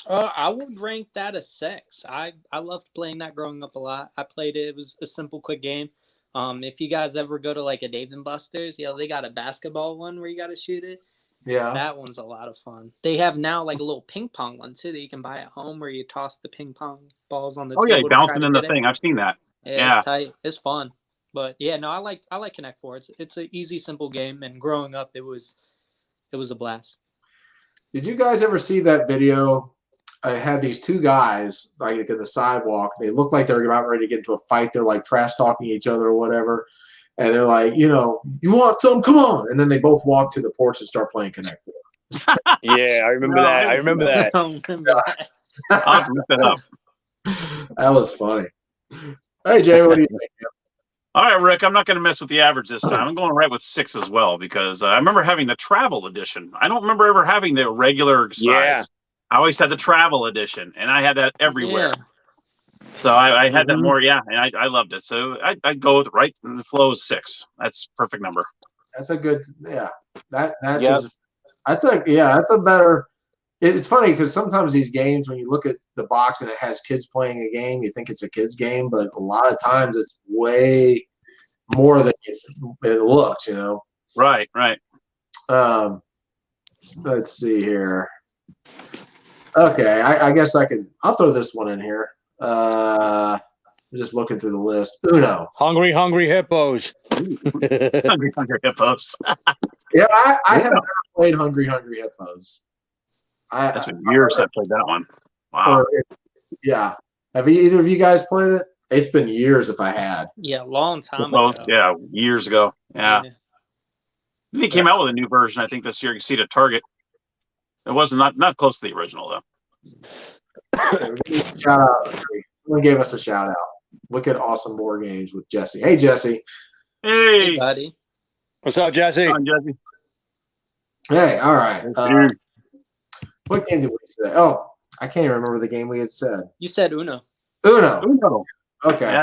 I would rank that a 6. I loved playing that growing up a lot. I played it. It was a simple, quick game. If you guys ever go to like a Dave and Buster's, they got a basketball one where you got to shoot it. Yeah, that one's a lot of fun. They have now like a little ping pong one too that you can buy at home where you toss the ping pong balls on the Oh yeah, table to try bouncing to in the hit thing. it. I've seen that. Yeah, it's tight. It's fun. But yeah, no, I like Connect Four. It's an easy, simple game, and growing up, it was a blast. Did you guys ever see that video? I had these two guys like in the sidewalk. They look like they're about ready to get into a fight. They're like trash talking each other or whatever. And they're like, you want some? Come on. And then they both walk to the porch and start playing Connect Four. Yeah, I remember that. I remember that. I'll have to look that up. That was funny. Hey, Jamie, what do you think? All right, Rick, I'm not going to mess with the average this time. I'm going right with 6 as well because I remember having the travel edition. I don't remember ever having the regular size. Yeah. I always had the travel edition, and I had that everywhere. Yeah. So I had that more, and I loved it. So I'd go with right in the flow 6. That's perfect number. That's a good, That Yep. is, that's a better. It's funny because sometimes these games, when you look at the box and it has kids playing a game, you think it's a kid's game, but a lot of times it's way more than it looks. Right. Let's see here. Okay, I guess I'll throw this one in here. I'm just looking through the list. Uno. Hungry Hippos. Hungry Hippos. Yeah, I have never played Hungry Hippos. That's been years I played that one. Wow. Yeah. Have either of you guys played it? It's been years if I had. Yeah, a long time ago. Yeah, years ago. Yeah. Then he came out with a new version, I think, this year. You see it at Target. It wasn't not close to the original, though. Shout out. Someone gave us a shout out. Look at Awesome Board Games with Jesse. Hey, Jesse. Hey, buddy. What's up, Jesse? Come on, Jesse. Hey, all right. What game did we say? Oh, I can't even remember the game we had said. You said Uno. Uno. Okay.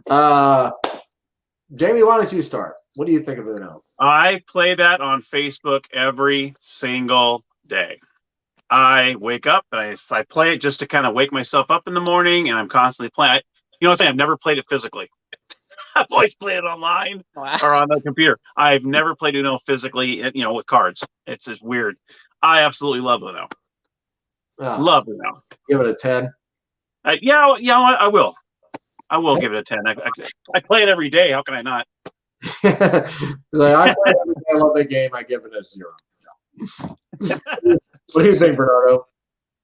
Yeah. Jamie, why don't you start? What do you think of Uno? I play that on Facebook every single day. I wake up and I play it just to kind of wake myself up in the morning, and I'm constantly playing. I've never played it physically. I've always played it online or on the computer. I've never played Uno physically, with cards. It's just weird. I absolutely love Uno. Love Uno. Give it a 10. I will. I will give it a 10. I play it every day. How can I not? I love the game. I give it a 0. What do you think, Bernardo?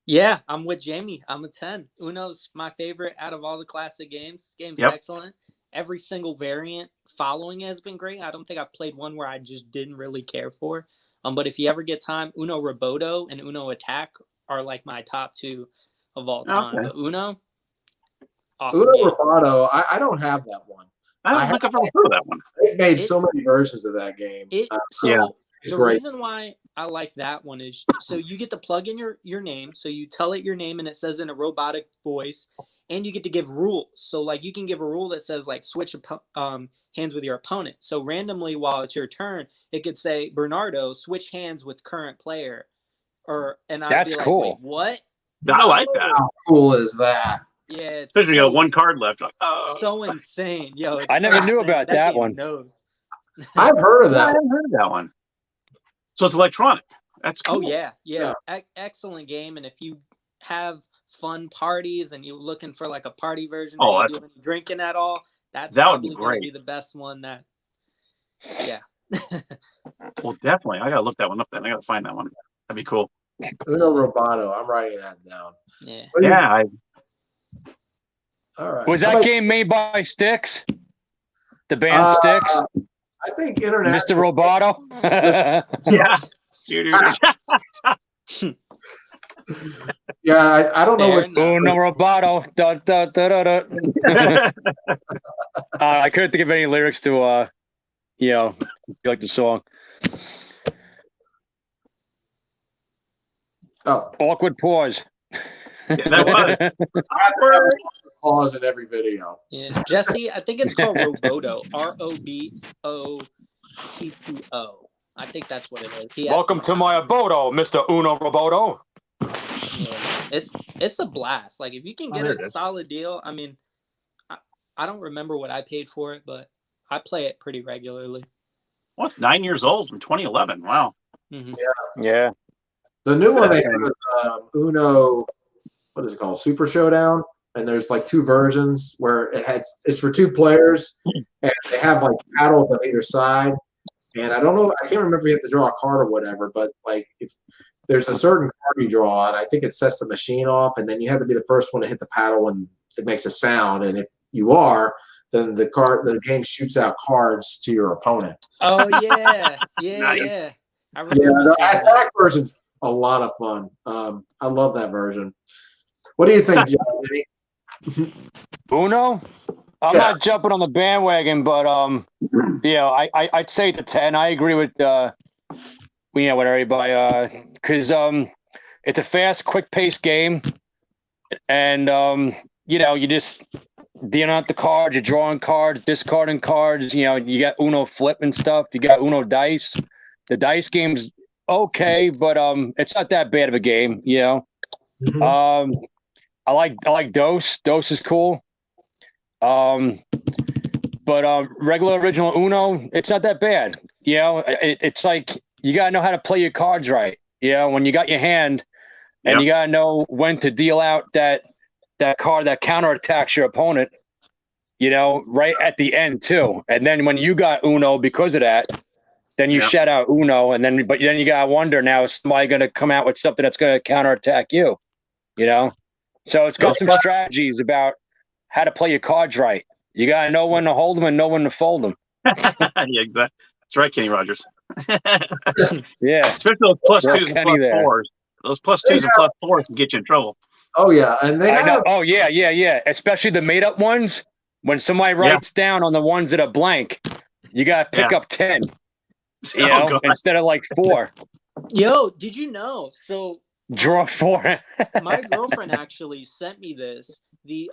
Yeah, I'm with Jamie. I'm a 10. Uno's my favorite out of all the classic games. This game's excellent. Every single variant following it has been great. I don't think I've played one where I just didn't really care for. But if you ever get time, Uno Roboto and Uno Attack are like my top 2 of all time. Okay. But Uno, awesome Uno game. Roboto, I don't have that one. I don't think I've ever heard of that one. They've made so many versions of that game. The great. reason why I like that one is so you get to plug in your name. So you tell it your name and it says in a robotic voice, and you get to give rules. So like you can give a rule that says like switch hands with your opponent. So randomly while it's your turn, it could say Bernardo switch hands with current player, and I'd That's be like, cool. wait, what? I like that. How cool is that? Yeah, it's Especially you got one card left. Like, oh. so insane, yo! It's I never so knew insane. about that game one. knows. I've heard of I that. haven't heard of that one. So it's electronic. That's cool. Oh yeah. Excellent game. And if you have fun parties and you're looking for like a party version, and you do any drinking at all, that would be probably going to great. be the best one. Yeah. Well, definitely. I gotta look that one up then. I gotta find that one. That'd be cool. Uno Roboto. I'm writing that down. Yeah. Yeah. All right. Was that game made by Styx? The band Styx? I think International. Mr. Roboto? Yeah. Yeah, I don't know what. Uno Roboto. Da, da, da, da, da. I couldn't think of any lyrics to, like the song. Oh, Awkward pause. Yeah, that was. Pause in every video. Yeah. Jesse, I think it's called Roboto. ROBOTTO. I think that's what it is. Welcome to my abodo, Mr. Uno Roboto. Yeah. It's a blast. Like if you can get a solid deal, I mean, I don't remember what I paid for it, but I play it pretty regularly. Well, it's 9 years old from 2011. Wow. Mm-hmm. Yeah. The new one they have is Uno. What is it called? Super Showdown. And there's like two versions where it's for two players, and they have like paddles on either side. And I don't know, I can't remember if you have to draw a card or whatever, but like if there's a certain card you draw, and I think it sets the machine off, and then you have to be the first one to hit the paddle when it makes a sound. And if you are, then the game shoots out cards to your opponent. Oh yeah, Nice. yeah. I remember The that. attack version's a lot of fun. I love that version. What do you think, Johnny? Uno? I'm not jumping on the bandwagon, but I'd say it's a 10. I agree with with everybody, because it's a fast, quick-paced game, and you just dealing out the cards, you're drawing cards, discarding cards. You got Uno flip and stuff. You got Uno dice. The dice game's okay, but it's not that bad of a game. Mm-hmm. I like Dose. Dose is cool. But regular original Uno, it's not that bad. It's like you gotta know how to play your cards right. When you got your hand, and you gotta know when to deal out that card that counterattacks your opponent. Right at the end too. And then when you got Uno because of that, then you shut out Uno, and then you gotta wonder, now is somebody gonna come out with something that's gonna counterattack you? So it's got some strategies about how to play your cards right. You got to know when to hold them and know when to fold them. Yeah, exactly. That's right, Kenny Rogers. Yeah. Especially those plus twos and plus fours. Those plus twos and plus fours can get you in trouble. Oh, yeah. And they have... Oh, yeah. Especially the made-up ones. When somebody writes down on the ones that are blank, you got to pick up 10, instead of like 4. Yo, did you know? So draw 4. My girlfriend actually sent me this. The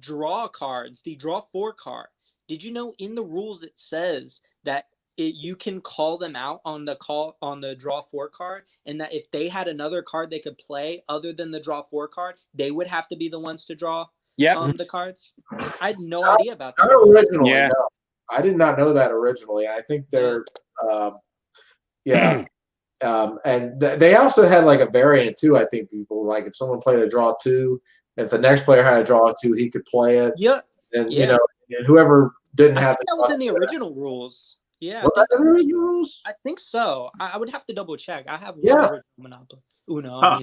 draw cards, the draw 4 card. Did you know in the rules it says that you can call them out on the draw 4 card, and that if they had another card they could play other than the draw 4 card, they would have to be the ones to draw the cards? I had no idea about that. Not originally, no. I did not know that originally. I think they're and they also had like a variant too. I think people like if someone played a draw 2, if the next player had a draw 2, he could play it. And and whoever didn't have that was in the original rules. Yeah, was that in the original rules? I think so. I would have to double check. I have one original Monopoly Uno. Huh. I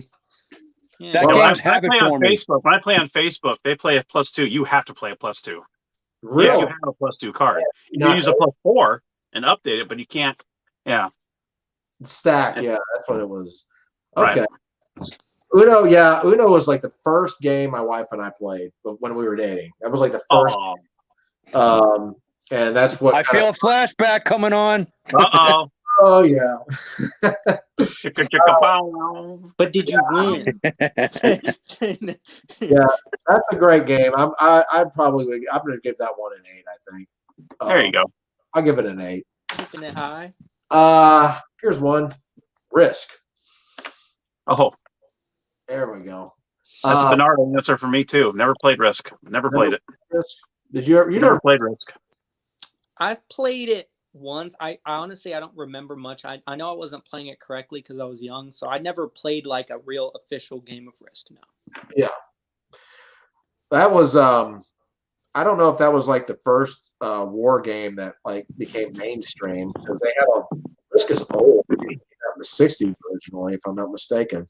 mean, that game's habit for me. Facebook. When I play on Facebook, they play a +2. You have to play a +2. Really? Yeah, you have a +2 card. You can use a +4 and update it, but you can't. Yeah. Stack. Yeah, that's what it was. Okay. Right. Uno was like the first game my wife and I played when we were dating. That was like the first. And that's what I feel a flashback coming on. Uh-oh. Oh yeah. But did you win? Yeah, that's a great game. I'm going to give that one an 8. I think. There you go. I'll give it an 8. Keeping it high. Here's one. Risk. Oh, There we go. that's a Bernardo answer for me too. Never played Risk. Never played it. Risk. Did you ever? You never played Risk? I've played it once. I honestly I don't remember much. I know I wasn't playing it correctly because I was young, so I never played like a real official game of Risk. No. Yeah. That was I don't know if that was like the first war game that like became mainstream because they had Risk is old. It came out in the 60s originally, if I'm not mistaken.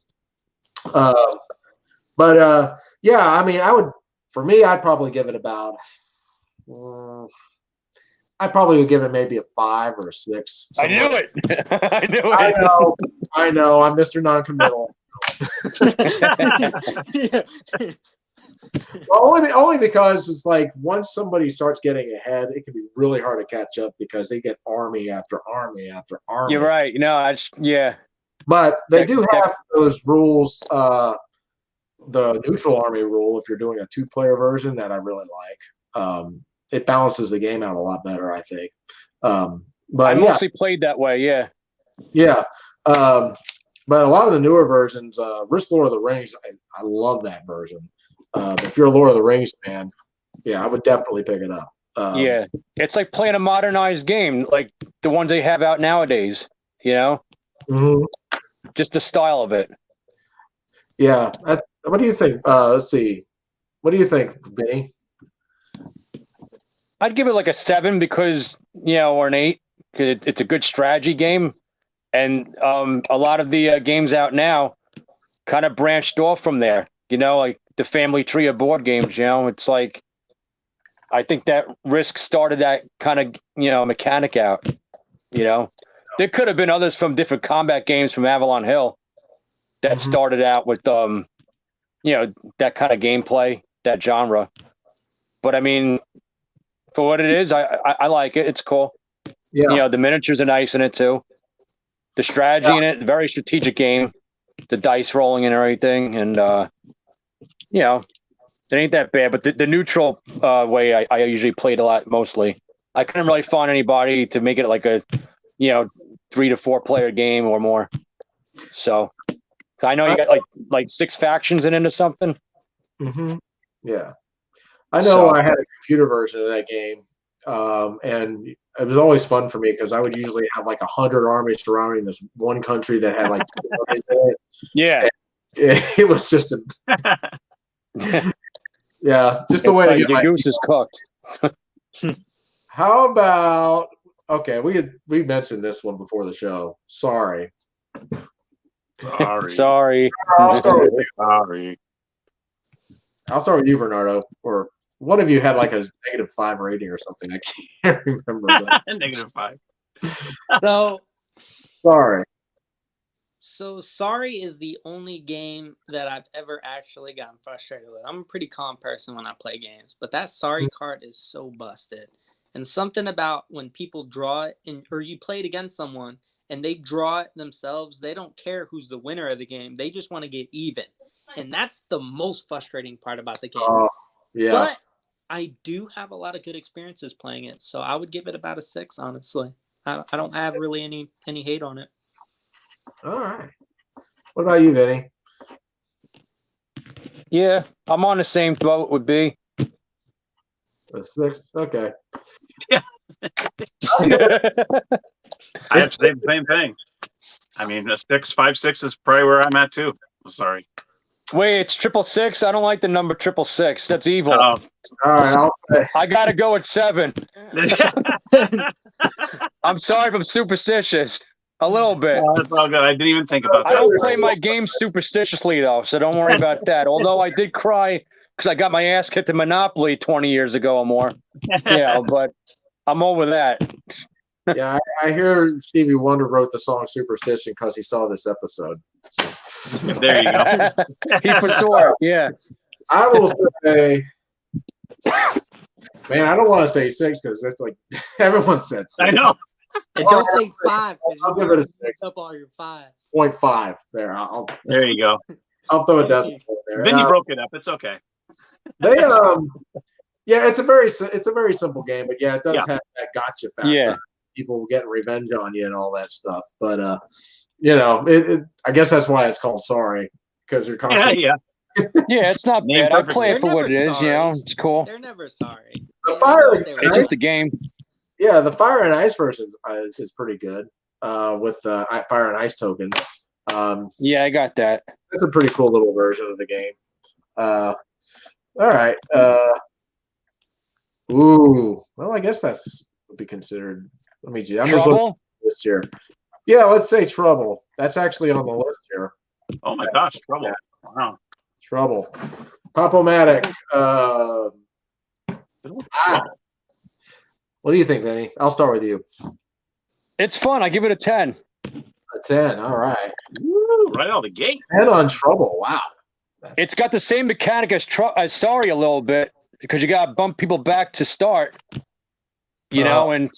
Yeah, I mean, I'd probably give it about. I probably would give it maybe a 5 or a 6. I knew it. I knew it. I know. I'm Mr. Non-committal. Well, only because it's like once somebody starts getting ahead, it can be really hard to catch up because they get army after army after army. You're right. Yeah. But they do have those rules, the neutral army rule, if you're doing a 2-player version, that I really like. It balances the game out a lot better, I think. But I mostly played that way, yeah. Yeah. But a lot of the newer versions, Risk Lord of the Rings, I love that version. If you're a Lord of the Rings fan, yeah, I would definitely pick it up. Yeah. It's like playing a modernized game, like the ones they have out nowadays, you know? Mm-hmm. Just the style of it. Yeah. What do you think? Let's see. What do you think, Vinny? I'd give it like a 7 because, or an 8 because it's a good strategy game. And a lot of the games out now kind of branched off from there, like the family tree of board games, it's like, I think that Risk started that kind of, mechanic out, There could have been others from different combat games from Avalon Hill that started out with, that kind of gameplay, that genre. But I mean, for what it is, I like it. It's cool. Yeah. The miniatures are nice in it too. The strategy in it, very strategic game. The dice rolling and everything, and it ain't that bad. But the neutral way, I usually played a lot mostly. I couldn't really find anybody to make it like a 3 to 4 player game or more. So I know you got like 6 factions in it or something. Mm-hmm. Yeah. I know I had a computer version of that game, and it was always fun for me because I would usually have like 100 armies surrounding this one country that had like 2 armies in it. Yeah. It was just just a way to get the goose is cooked. How about we mentioned this one before the show. Sorry. Sorry. I'll start with you, Bernardo, or one of you had like a -5 rating or something. I can't remember that. -5. Sorry. So Sorry is the only game that I've ever actually gotten frustrated with. I'm a pretty calm person when I play games, but that Sorry card is so busted. And something about when people draw it, or you play it against someone and they draw it themselves, they don't care who's the winner of the game. They just want to get even. And that's the most frustrating part about the game. Yeah. But I do have a lot of good experiences playing it, so I would give it about a 6, honestly. I don't have really any hate on it. All right. What about you, Vinny? Yeah, I'm on the same boat would be. A 6? Okay. Yeah. I have to say the same thing. I mean, a 6, 5, 6 is probably where I'm at too. Sorry. Wait, it's 666. I don't like the number 666. That's evil. All right, I gotta go at 7. I'm sorry if I'm superstitious. A little bit. That's all good. I didn't even think about that. I don't play my games superstitiously though, so don't worry about that. Although I did cry because I got my ass kicked in Monopoly 20 years ago or more. But I'm over that. Yeah, I hear Stevie Wonder wrote the song Superstition because he saw this episode. So. There you go. He for sure, yeah. I will say, man, I don't want to say 6 because that's like everyone said 6. I know. And don't say 5. I'll give it a 6. Up all your 5s. 0.5 there. There you go. I'll throw a decimal there. Then you broke it up. It's okay. They yeah, it's a very simple game, but yeah, it does have that gotcha factor. Yeah. People getting revenge on you and all that stuff. But you know, I guess that's why it's called Sorry, because you're constantly. Yeah. Yeah, it's not bad. I play it for what it is. You know, it's cool. They're never sorry. The fire. It's just a game. Yeah, the Fire and Ice version is pretty good. With Fire and Ice tokens. Yeah, I got that. That's a pretty cool little version of the game. All right. Ooh. Well, I guess that's would be considered. Let me see. I'm just looking at this here. Yeah, let's say Trouble. That's actually on the list here. Oh my gosh, Trouble. Yeah. Wow. Trouble. Pop-O-Matic. What do you think, Vinny? I'll start with you. It's fun. I give it a 10. A 10. All right. Woo, right out of the gate. 10 on Trouble. Wow. It's got the same mechanic as Sorry a little bit, because you got to bump people back to start. You know, and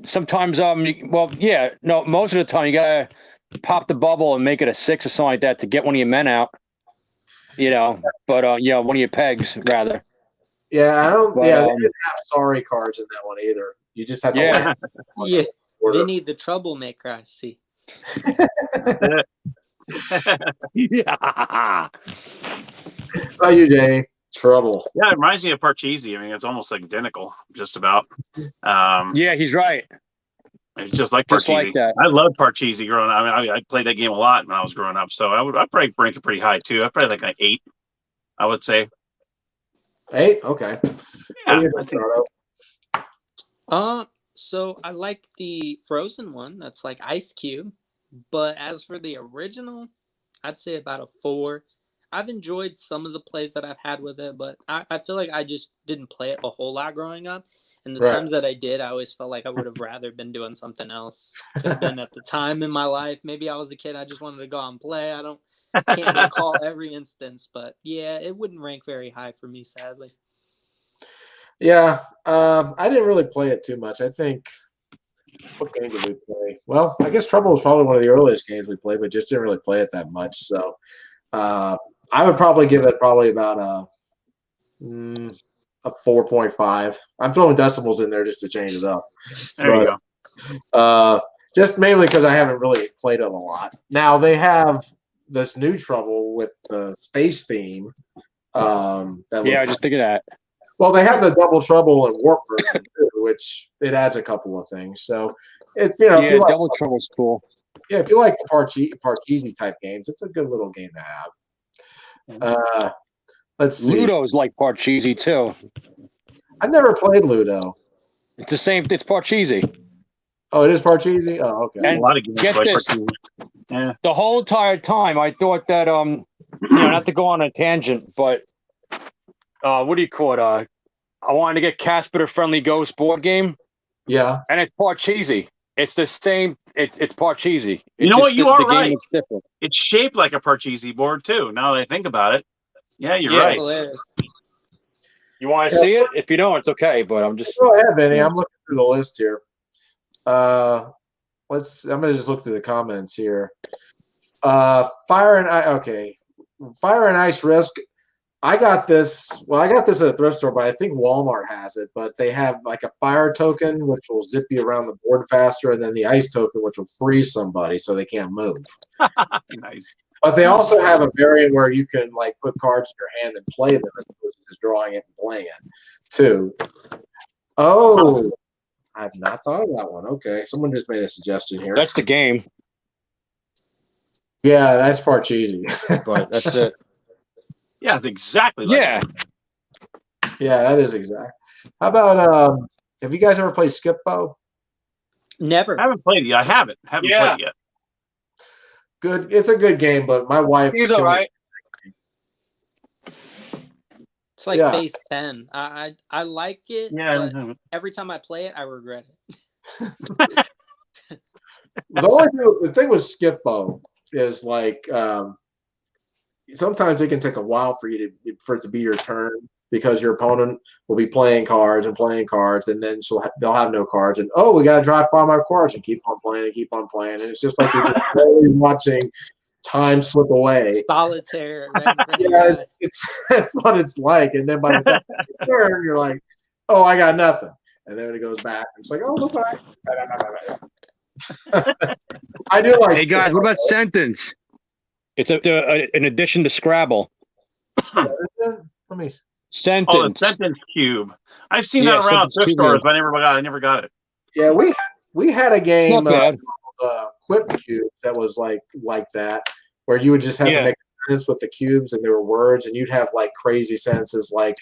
sometimes most of the time you got to pop the bubble and make it a 6 or something like that to get one of your men out. You know, but one of your pegs rather. Yeah, I don't. They didn't have Sorry cards in that one either. You just have to. Yeah, they need the troublemaker. I see. Yeah. How about you, Jamie? Trouble. Yeah, it reminds me of Parcheesi. I mean, it's almost identical, just about. Yeah, he's right. It's just like Parcheesi. Like that. I loved Parcheesi growing up. I mean, I played that game a lot when I was growing up, so I'd probably rank it pretty high too. I'd probably like an 8, I would say. 8? Okay. Yeah, I think. So I like the Frozen one. That's like Ice Cube. But as for the original, I'd say about a 4. I've enjoyed some of the plays that I've had with it, but I feel like I just didn't play it a whole lot growing up. And the times that I did, I always felt like I would have rather been doing something else. Could have been at the time in my life. Maybe I was a kid. I just wanted to go out and play. Can't recall every instance, but yeah, it wouldn't rank very high for me, sadly. Yeah, I didn't really play it too much. I think, what game did we play? Well, I guess Trouble was probably one of the earliest games we played, but just didn't really play it that much. So I would probably give it about a 4.5. I'm throwing decimals in there just to change it up. There you go. Just mainly because I haven't really played it a lot. Now they have this new Trouble with the space theme. I just think of that. Well, they have the Double Trouble and Warp version too, which it adds a couple of things. So, if you like, Double Trouble's cool. Yeah, if you like the Parcheesi type games, it's a good little game to have. Let's see. Ludo's like Parcheesi too. I've never played Ludo. It's the same. It's Parcheesi. Oh, it is Parcheesi? Oh, okay. And a lot of games get like this. Yeah. The whole entire time, I thought that not to go on a tangent, but what do you call it? I wanted to get Casper the Friendly Ghost board game. Yeah. And it's Parcheesi. It's the same. It's Parcheesi. You know what? You are right. Game is different. It's shaped like a Parcheesi board too. Now that I think about it. Yeah, you're right. Hilarious. You want to see it? If you don't, it's okay. But I'm just. Go ahead, Benny. I'm looking through the list here. I'm gonna just look through the comments here. Fire and Ice Risk. I got this at a thrift store, but I think Walmart has it. But they have like a fire token, which will zip you around the board faster, and then the ice token, which will freeze somebody so they can't move. Nice. But they also have a variant where you can like put cards in your hand and play them as opposed to just drawing it and playing it too. Oh, I've not thought of that one. Okay, someone just made a suggestion here. That's the game. Yeah, that's Parcheesi. But that's it. Yeah, it's exactly like that. Yeah, that is exact. How about have you guys ever played Skip-Bo? Never. I haven't played it yet. I haven't played it yet. Good. It's a good game, but my wife. He's all right. It's like Phase 10. I like it. Yeah. But every time I play it, I regret it. The thing with Skip-Bo is like sometimes it can take a while for it to be your turn. because your opponent will be playing cards, and then they'll have no cards, and we got to draw 5 more cards, and keep on playing, and it's just like you're just slowly watching time slip away. Solitaire. Yeah, that's what it's like. And then by the time you turn, you're like, I got nothing. And then it goes back. It's like, look back. I do like. Hey guys, what about Sentence? It's an addition to Scrabble. Let me. Sentence. Oh, the Sentence Cube. I've seen that around thrift stores, but I never got it. Yeah, we had a game, Quip Cubes, that was like that, where you would just have to make a sentence with the cubes, and there were words, and you'd have like crazy sentences, like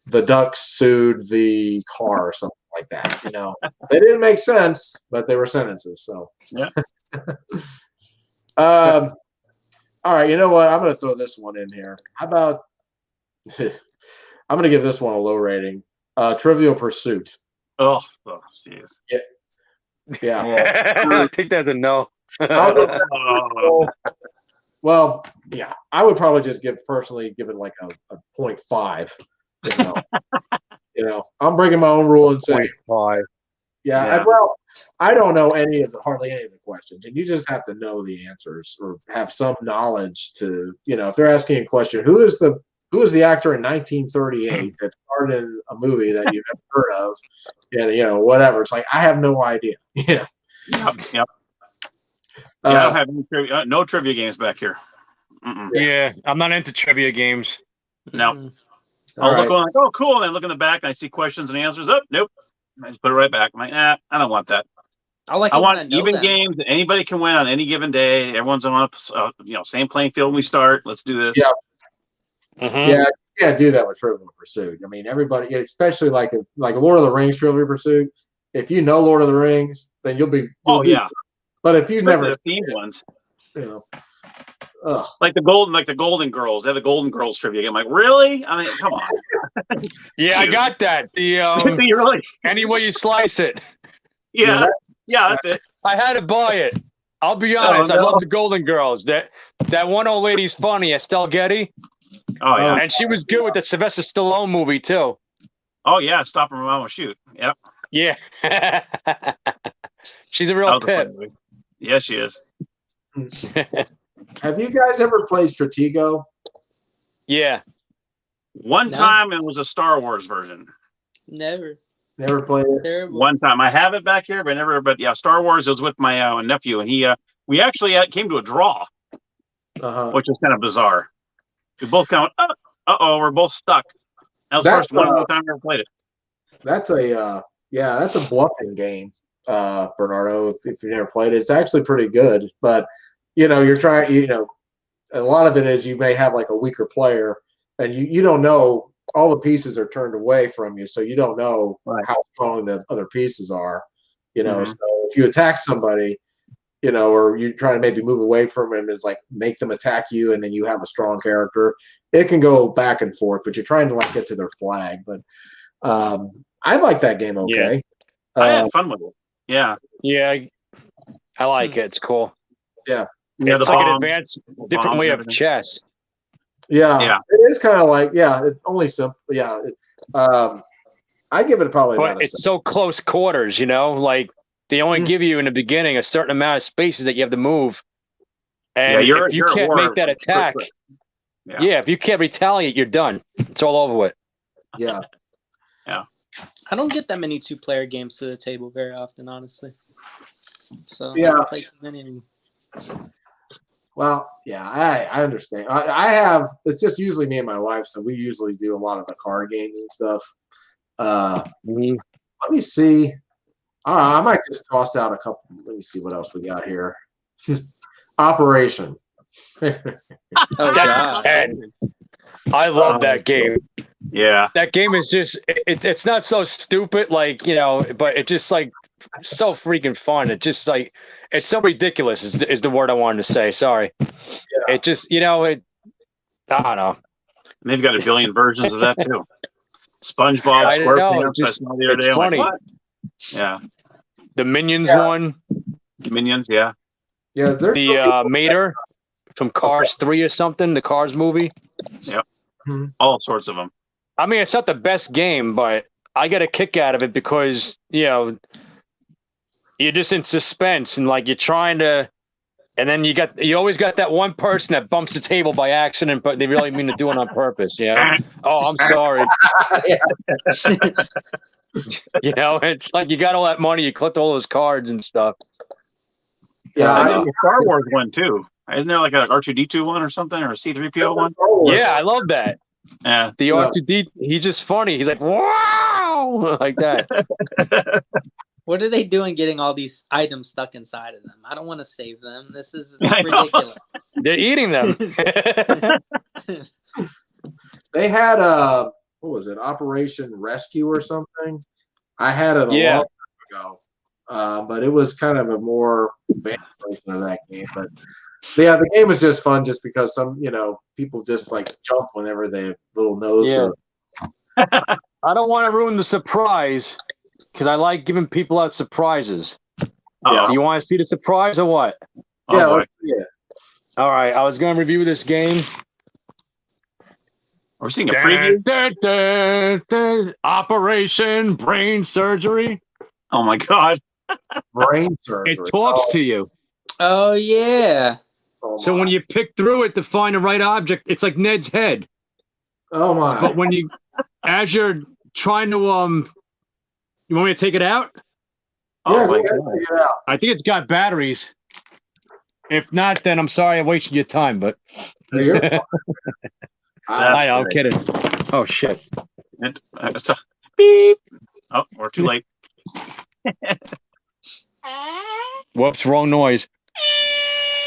the ducks sued the car or something like that. They didn't make sense, but they were sentences. So yeah. All right, you know what? I'm going to throw this one in here. How about I'm going to give this one a low rating. Trivial Pursuit. Oh, jeez. Yeah. I think that's a no. Well, yeah, I would probably just give it like a 0.5. I'm breaking my own rule and saying 0.5. Yeah. I don't know hardly any of the questions, and you just have to know the answers or have some knowledge to, if they're asking a question, who is the actor in 1938 that starred in a movie that you've never heard of, and whatever. It's like I have no idea. Yep. I don't have any no trivia games back here. Yeah, I'm not into trivia games. No. I'll look like, oh, cool. And I look in the back and I see questions and answers. Oh, nope. I just put it right back. I'm like, I don't want that. I want even games that anybody can win on any given day. Everyone's on same playing field when we start. Let's do this. Yeah. Mm-hmm. Yeah, you can't do that with Trivial Pursuit. I mean, everybody, especially like Lord of the Rings Trivial Pursuit. If you know Lord of the Rings, then you'll be. But if you've never seen ones, like the Golden Girls, they have the Golden Girls trivia game. I'm like, really? I mean, come on. Yeah, I got that. The really? Any way you slice it. Yeah, that's it. I had to buy it. I'll be honest. I love the Golden Girls. That one old lady's funny, Estelle Getty. Oh yeah, and she was good with the Sylvester Stallone movie too. Oh yeah, Stop Her Mama Shoot. Yep. Yeah. She's a real pip. Yeah, she is. Have you guys ever played Stratego? Yeah. One time it was a Star Wars version. Never played it. Terrible. One time I have it back here, but never. But yeah, Star Wars. It was with my nephew, and we actually came to a draw, which is kind of bizarre. We both kind of we're both stuck. That was the first one time I ever played it. That's a bluffing game, Bernardo. If you never played it, it's actually pretty good. But you're trying. A lot of it is you may have like a weaker player, and you don't know. All the pieces are turned away from you, so you don't know how strong the other pieces are. So if you attack somebody, or you're trying to maybe move away from them, it's like make them attack you, and then you have a strong character. It can go back and forth, but you're trying to like get to their flag. But I like that game. Okay, I had fun with it. Yeah, I like it. It's cool. Yeah, it's like an advanced, different way of chess. Yeah, it is kind of like it's only simple. Yeah, I give it probably. But it's so close quarters, like they only give you in the beginning a certain amount of spaces that you have to move, and if you can't make that attack, if you can't retaliate, you're done. It's all over with. Yeah. I don't get that many 2-player games to the table very often, honestly. So yeah. I don't play many of them. Well, yeah, I understand. I have. It's just usually me and my wife, so we usually do a lot of the card games and stuff. Let me see. I might just toss out a couple. Let me see what else we got here. Operation. That's 10. I love that game. Yeah, that game is just it's not so stupid, but it just like so freaking fun. It just like it's so ridiculous is the word I wanted to say. Sorry. It just I don't know. And they've got a billion versions of that too. SpongeBob, SquarePants. It's funny. Like, yeah. The Minions one. Minions, yeah. Yeah. The Mater from Cars 3 or something. The Cars movie. Yep. All sorts of them. I mean, it's not the best game, but I get a kick out of it because, you're just in suspense and like you're trying to, and then you always got that one person that bumps the table by accident, but they really mean to do it on purpose. Oh, I'm sorry. It's like you got all that money, you collect all those cards and stuff. Yeah, I think the Star Wars one too. Isn't there like a R2D2 one or something, or a C3PO one? Yeah, I love that. Yeah, the R2D. He's just funny. He's like, wow, like that. What are they doing getting all these items stuck inside of them? I don't want to save them. This is ridiculous. They're eating them. They had what was it, Operation Rescue or something? I had it a long time ago, but it was kind of a more advanced version of that game. But yeah, the game was just fun, just because some people just like jump whenever they little nose. Yeah. I don't want to ruin the surprise because I like giving people out surprises. Yeah. Do you want to see the surprise or what? Yeah, let's see it. All right, I was going to review this game. We're seeing a preview. Operation Brain Surgery. Oh my God. Brain surgery. It talks to you. Oh yeah. Oh, so when you pick through it to find the right object, it's like Ned's head. Oh my. But when as you're trying to you want me to take it out? Oh my God. I think it's got batteries. If not, then I'm sorry I wasted your time, but I know, I'm kidding. Oh shit. Beep. Oh, we're too late. Whoops, wrong noise.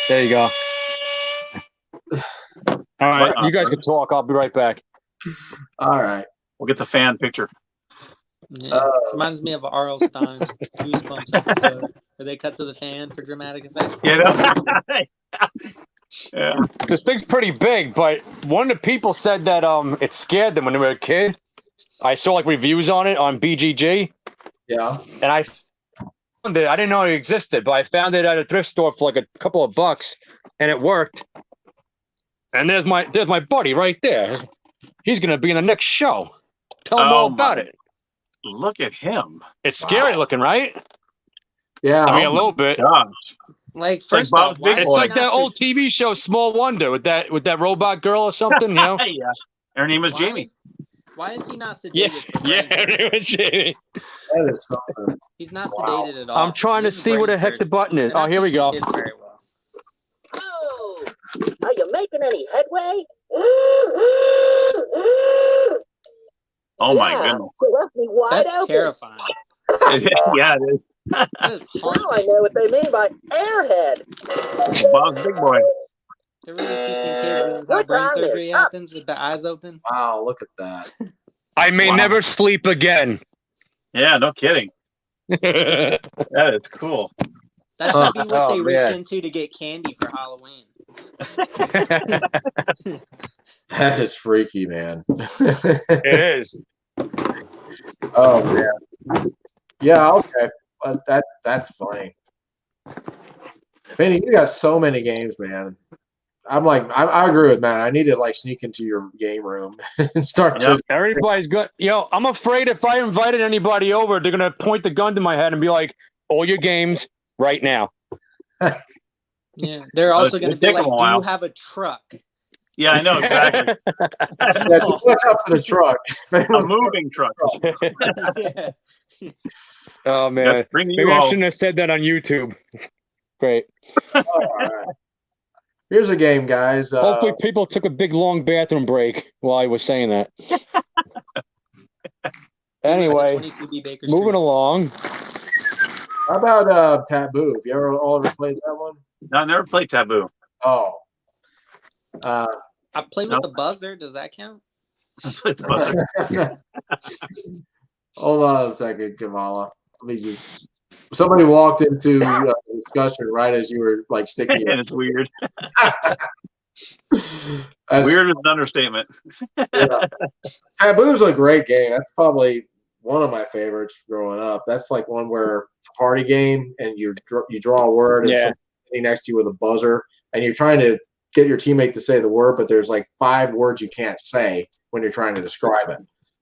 There you go. All right, you guys can talk. I'll be right back. All right. We'll get the fan picture. Yeah. Reminds me of an R.L. Stein Goosebumps episode where they cut to the fan for dramatic effect. Yeah. This thing's pretty big, but one of the people said that it scared them when they were a kid. I saw like reviews on it on BGG. Yeah. And I found it. I didn't know it existed, but I found it at a thrift store for like a couple of bucks, and it worked. And there's my buddy right there. He's gonna be in the next show. Tell him all about it. Look at him. It's scary looking, right? Yeah. I mean, a little bit. Gosh. Like It's like Bob's Big It's like that old TV show Small Wonder with that robot girl or something, Yeah. Her name is Jamie. Why is he not sedated? Her name is Jamie. That is something. He's not sedated at all. I'm trying to see what the heck the button is. Oh, here we go. Very well. Oh, are you making any headway? Oh my goodness. You left me wide That's open. terrifying. Yeah, it is. That is Now I know what they mean by airhead. Bob's Big Boy. They're really teaching kids this is how brain surgery happens with the eyes open. Wow, look at that. I may never sleep again. Yeah, no kidding. That is cool. That should be what they reach man. into to get candy for Halloween. That is freaky, man. It is. Oh man. Yeah, okay. That's funny. Benny, you got so many games, man. I agree with Matt. I need to like sneak into your game room and start just Everybody's good. I'm afraid if I invited anybody over, they're gonna point the gun to my head and be like, all your games right now. Yeah. They're also going to be take like, them a do while. you have a truck? Yeah, I know exactly. yeah, just watch out for the truck. A moving truck. Yeah. Oh man. Bring you Maybe I home. shouldn't have said that on YouTube. Great. All right. Here's a game, guys. Hopefully people took a big long bathroom break while I was saying that. Anyway, 22B Baker moving Street. along. How about Taboo? Have you all ever played that one? No, I never played Taboo. Oh. I played with the buzzer. Does that count? I played the buzzer. Hold on a second, Kamala. Let me just. Somebody walked into a discussion right as you were like sticking. And it's weird. That's, Weird is an understatement. yeah. Taboo's a great game. That's probably one of my favorites growing up. That's like one where it's a party game and you draw a word and someone's sitting next to you with a buzzer and you're trying to get your teammate to say the word, but there's like 5 words you can't say when you're trying to describe it.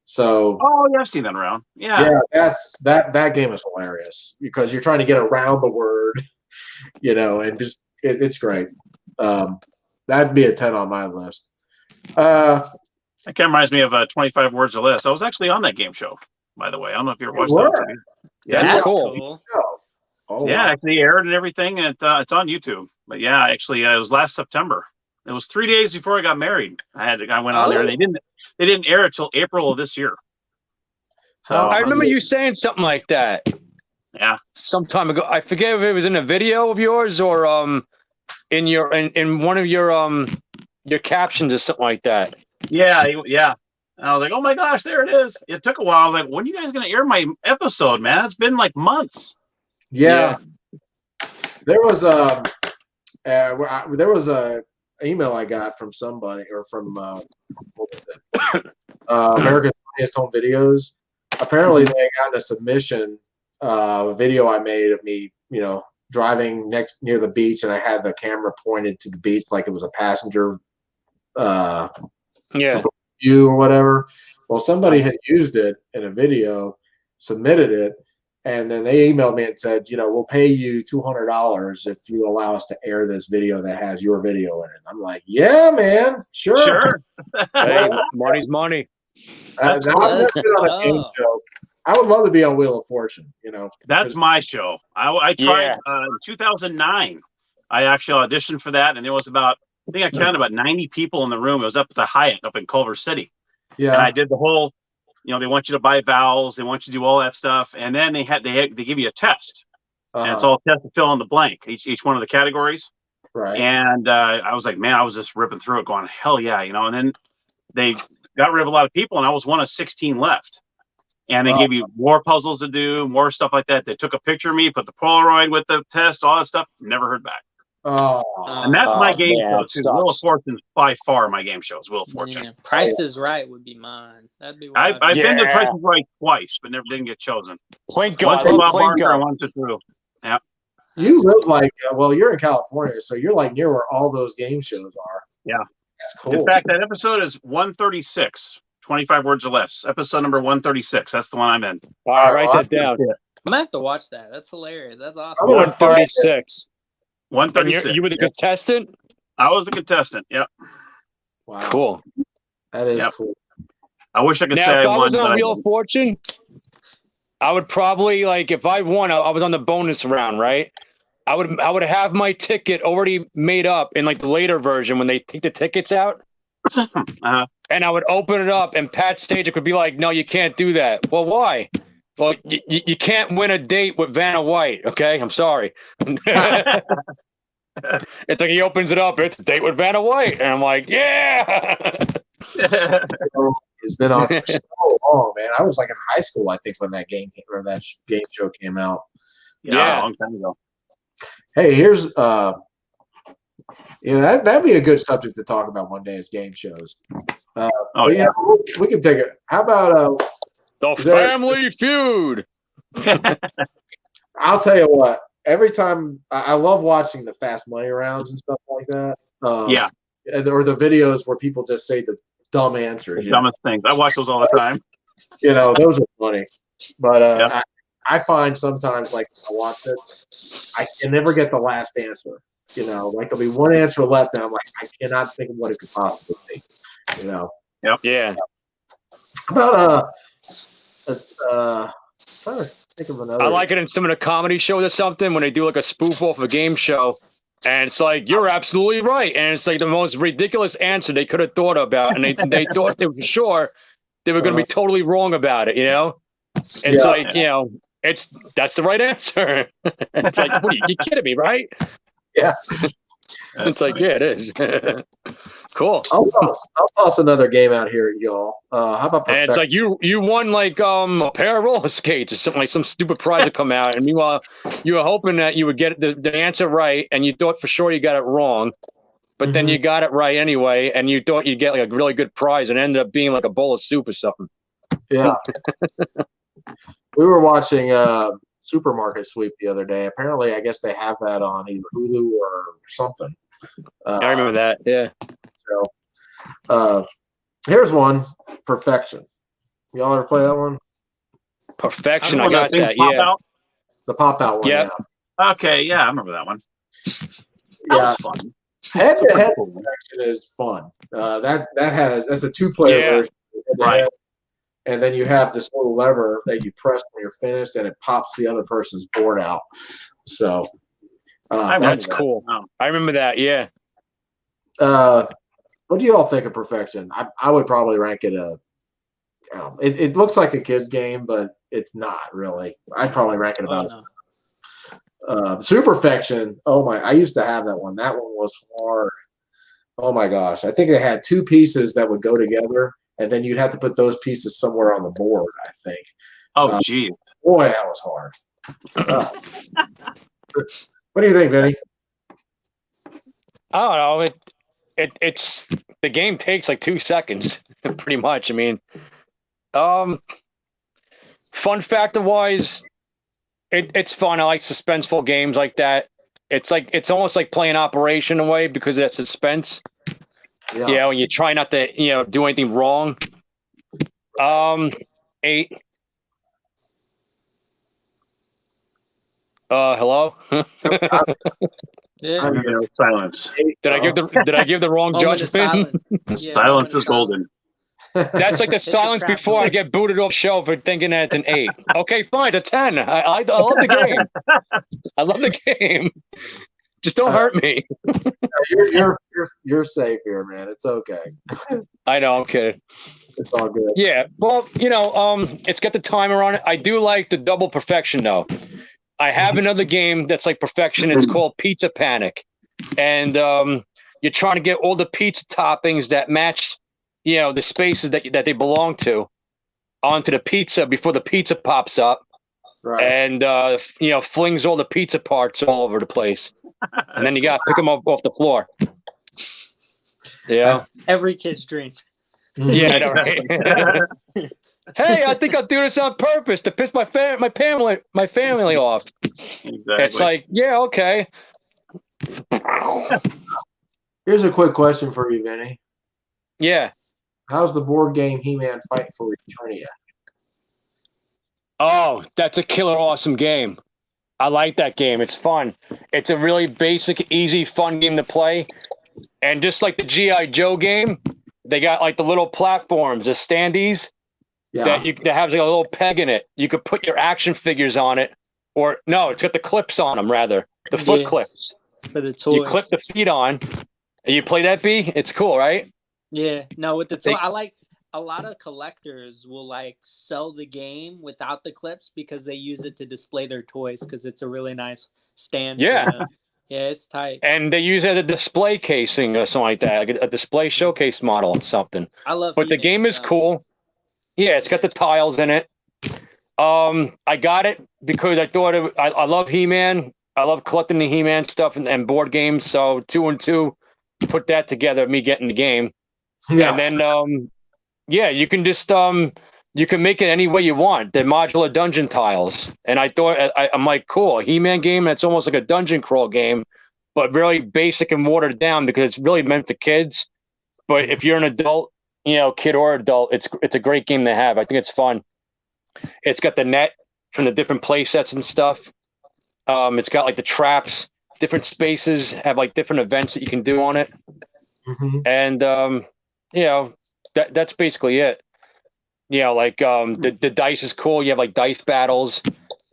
So Oh, yeah, I've seen that around. Yeah. that game is hilarious because you're trying to get around the word, and just it's great. That'd be a 10 on my list. That kind of reminds me of 25 Words or Less. I was actually on that game show, by the way. I don't know if you ever watched that. Yeah, That's cool. Oh, Yeah, wow. actually aired and everything, and it's on YouTube. But yeah, actually, it was last September. It was 3 days before I got married. I went on there, and they didn't air it till April of this year. So I remember you saying something like that. Yeah, some time ago. I forget if it was in a video of yours or in one of your captions or something like that. yeah. And I was like, oh my gosh, there it is. It took a while. I was like, when are you guys gonna air my episode, man? It's been like months. Yeah. There was a email I got from somebody or from what was it? America's Funniest Home Videos. Apparently, they got a submission video I made of me, driving near the beach, and I had the camera pointed to the beach like it was a passenger view or whatever. Well, somebody had used it in a video, submitted it, and then they emailed me and said, we'll pay you $200 if you allow us to air this video that has your video in it. I'm like, yeah, man, sure. Hey, money's money. I've never been on a game show. I would love to be on Wheel of Fortune. That's my show. I tried in 2009. I actually auditioned for that, and there was I think I counted about 90 people in the room. It was up at the Hyatt up in Culver City. Yeah, and I did the whole. They want you to buy vowels. They want you to do all that stuff, and then they give you a test, and it's all test to fill in the blank each one of the categories. Right. And I was like, man, I was just ripping through it, going, hell yeah, And then they got rid of a lot of people, and I was one of 16 left. And they gave you more puzzles to do, more stuff like that. They took a picture of me, put the Polaroid with the test, all that stuff. Never heard back. And that's my game show too. Wheel of Fortune, by far my game show is Wheel of Fortune. Yeah. Price is Right would be mine. That'd be. I've been to Price is Right twice, but didn't get chosen. Plinko, Once to Bob Barker and once to Drew. Yeah. You live like you're in California, so you're like near where all those game shows are. Yeah, that's cool. In fact, that episode is 136. 25 Words or Less. Episode number 136. That's the one I'm in. All right, write that down. I'm gonna have to watch that. That's hilarious. That's awesome. 136. 136. You were the contestant? I was the contestant. Yep. Wow. Cool. That is cool. I wish I could say I won. If I was on Wheel of Fortune, I would probably if I won, I was on the bonus round, right? I would have my ticket already made up in the later version when they take the tickets out. And I would open it up, and Pat Stagek would be like, "No, you can't do that." Well, why? Well, you can't win a date with Vanna White. Okay, I'm sorry. It's like he opens it up. It's a date with Vanna White, and I'm like, "Yeah." It's been on for so long, man. I was in high school, I think, when that game show came out. Yeah, a long time ago. Hey, here's that'd be a good subject to talk about one day is game shows. We can take it. How about the Family Feud? I'll tell you what. Every time I love watching the fast money rounds and stuff like that. Or the videos where people just say the dumb answers. The dumbest things. I watch those all the time. Those are funny. But I find sometimes I watch it, I can never get the last answer. There'll be one answer left, and I'm like, I cannot think of what it could possibly be. Yep. Yeah. How about trying to think of another. I like it in some of the comedy shows or something when they do a spoof off a game show, and it's you're absolutely right, and it's the most ridiculous answer they could have thought about, and they thought they were sure they were going to be totally wrong about it. It's that's the right answer. It's what are you kidding me, right? Yeah. It's yeah, it is. Cool. I'll toss another game out here, y'all. How about and it's you won a pair of roller skates or something, some stupid prize to come out, and meanwhile you were hoping that you would get the answer right, and you thought for sure you got it wrong, but then you got it right anyway, and you thought you'd get a really good prize, and it ended up being a bowl of soup or something. Yeah. We were watching Supermarket Sweep the other day. Apparently, I guess they have that on either Hulu or something. I remember that. Yeah. So, here's one: perfection. Y'all ever play that one? Perfection. I When got things that. pop Yeah. out? The pop out one. Yep. Yeah. Okay, yeah, I remember that one. That Yeah. was fun. Head to head Cool. perfection is fun. That's a 2-player Yeah. version. Right. And then you have this little lever that you press when you're finished, and it pops the other person's board out. So That's cool. Oh. I remember that. Yeah. what do you all think of Perfection? I would probably rank it it looks like a kid's game, but it's not really. I'd probably rank it about Superfection. Oh my! I used to have that one. That one was hard. Oh my gosh! I think they had 2 pieces that would go together, and then you'd have to put those pieces somewhere on the board. I think. Oh, gee. Boy, that was hard. What do you think, Vinny? I don't know. It's the game takes like 2 seconds, pretty much. I mean, fun factor wise, it's fun. I like suspenseful games like that. It's almost like playing Operation in a way because of that suspense. Yeah. You know, and you try not to do anything wrong. 8. Hello. Yeah. And then there was silence. Did I give the wrong Moment of judgment? silence. Yeah, Silence moment of is golden. That's like the silence trap before I door. get booted off show for thinking that it's an 8. Okay, fine, it's a 10. I love the game. I love the game. Just don't hurt me. You're safe here, man. It's okay. I know, I'm kidding. It's all good. Yeah, well, it's got the timer on it. I do like the double perfection though. I have another game that's like perfection. It's called Pizza Panic, and you're trying to get all the pizza toppings that match, the spaces that they belong to, onto the pizza before the pizza pops up, Right. and flings all the pizza parts all over the place, and then you gotta pick them up off the floor. Yeah. Every kid's dream. Yeah, I know, right? Hey, I think I'll do this on purpose to piss my family off. Exactly. It's like, yeah, okay. Here's a quick question for you, Vinny. Yeah. How's the board game He-Man Fight for Eternia? Oh, that's a killer awesome game. I like that game. It's fun. It's a really basic, easy, fun game to play. And just like the G.I. Joe game, they got like the little platforms, the standees. Yeah. That has like a little peg in it. You could put your action figures on it, or no, it's got the clips on them rather, the foot clips. For the toys. You clip the feet on, and you play that B. It's cool, right? Yeah, no, with the toy, I like a lot of collectors will like sell the game without the clips because they use it to display their toys because it's a really nice stand. Yeah. For them. Yeah, it's tight. And they use it as a display casing or something like that, like a display showcase model or something. I love. But the game is cool. Yeah, it's got the tiles in it. I got it because I thought I love He-Man. I love collecting the He-Man stuff and board games. So 2 and 2, put that together, me getting the game. Yeah. And then, you can just you can make it any way you want. They're modular dungeon tiles. And I thought I'm like, cool, a He-Man game that's almost like a dungeon crawl game, but really basic and watered down because it's really meant for kids. But if you're an adult, kid or adult, it's a great game to have. I think it's fun. It's got the net from the different play sets and stuff. It's got like the traps, different spaces have like different events that you can do on it. Mm-hmm. And that's basically it. The dice is cool. You have like dice battles.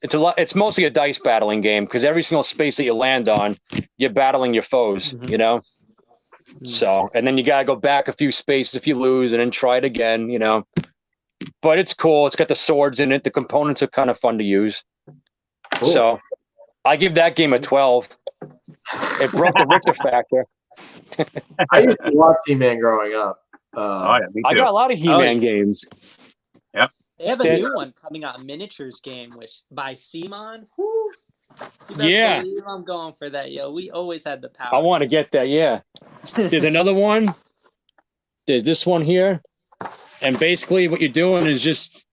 It's mostly a dice battling game because every single space that you land on, you're battling your foes. Mm-hmm. So, and then you gotta go back a few spaces if you lose, and then try it again. But it's cool. It's got the swords in it. The components are kind of fun to use. Cool. So, I give that game a 12. It broke the Richter factor. I used to watch He-Man growing up. Me too. I got a lot of He-Man games. Yep. They have a new one coming out, miniatures game, by Simon. Woo! You better believe I'm going for that, yo. We always had the power. I want to get that, yeah. There's another one. There's this one here. And basically what you're doing is just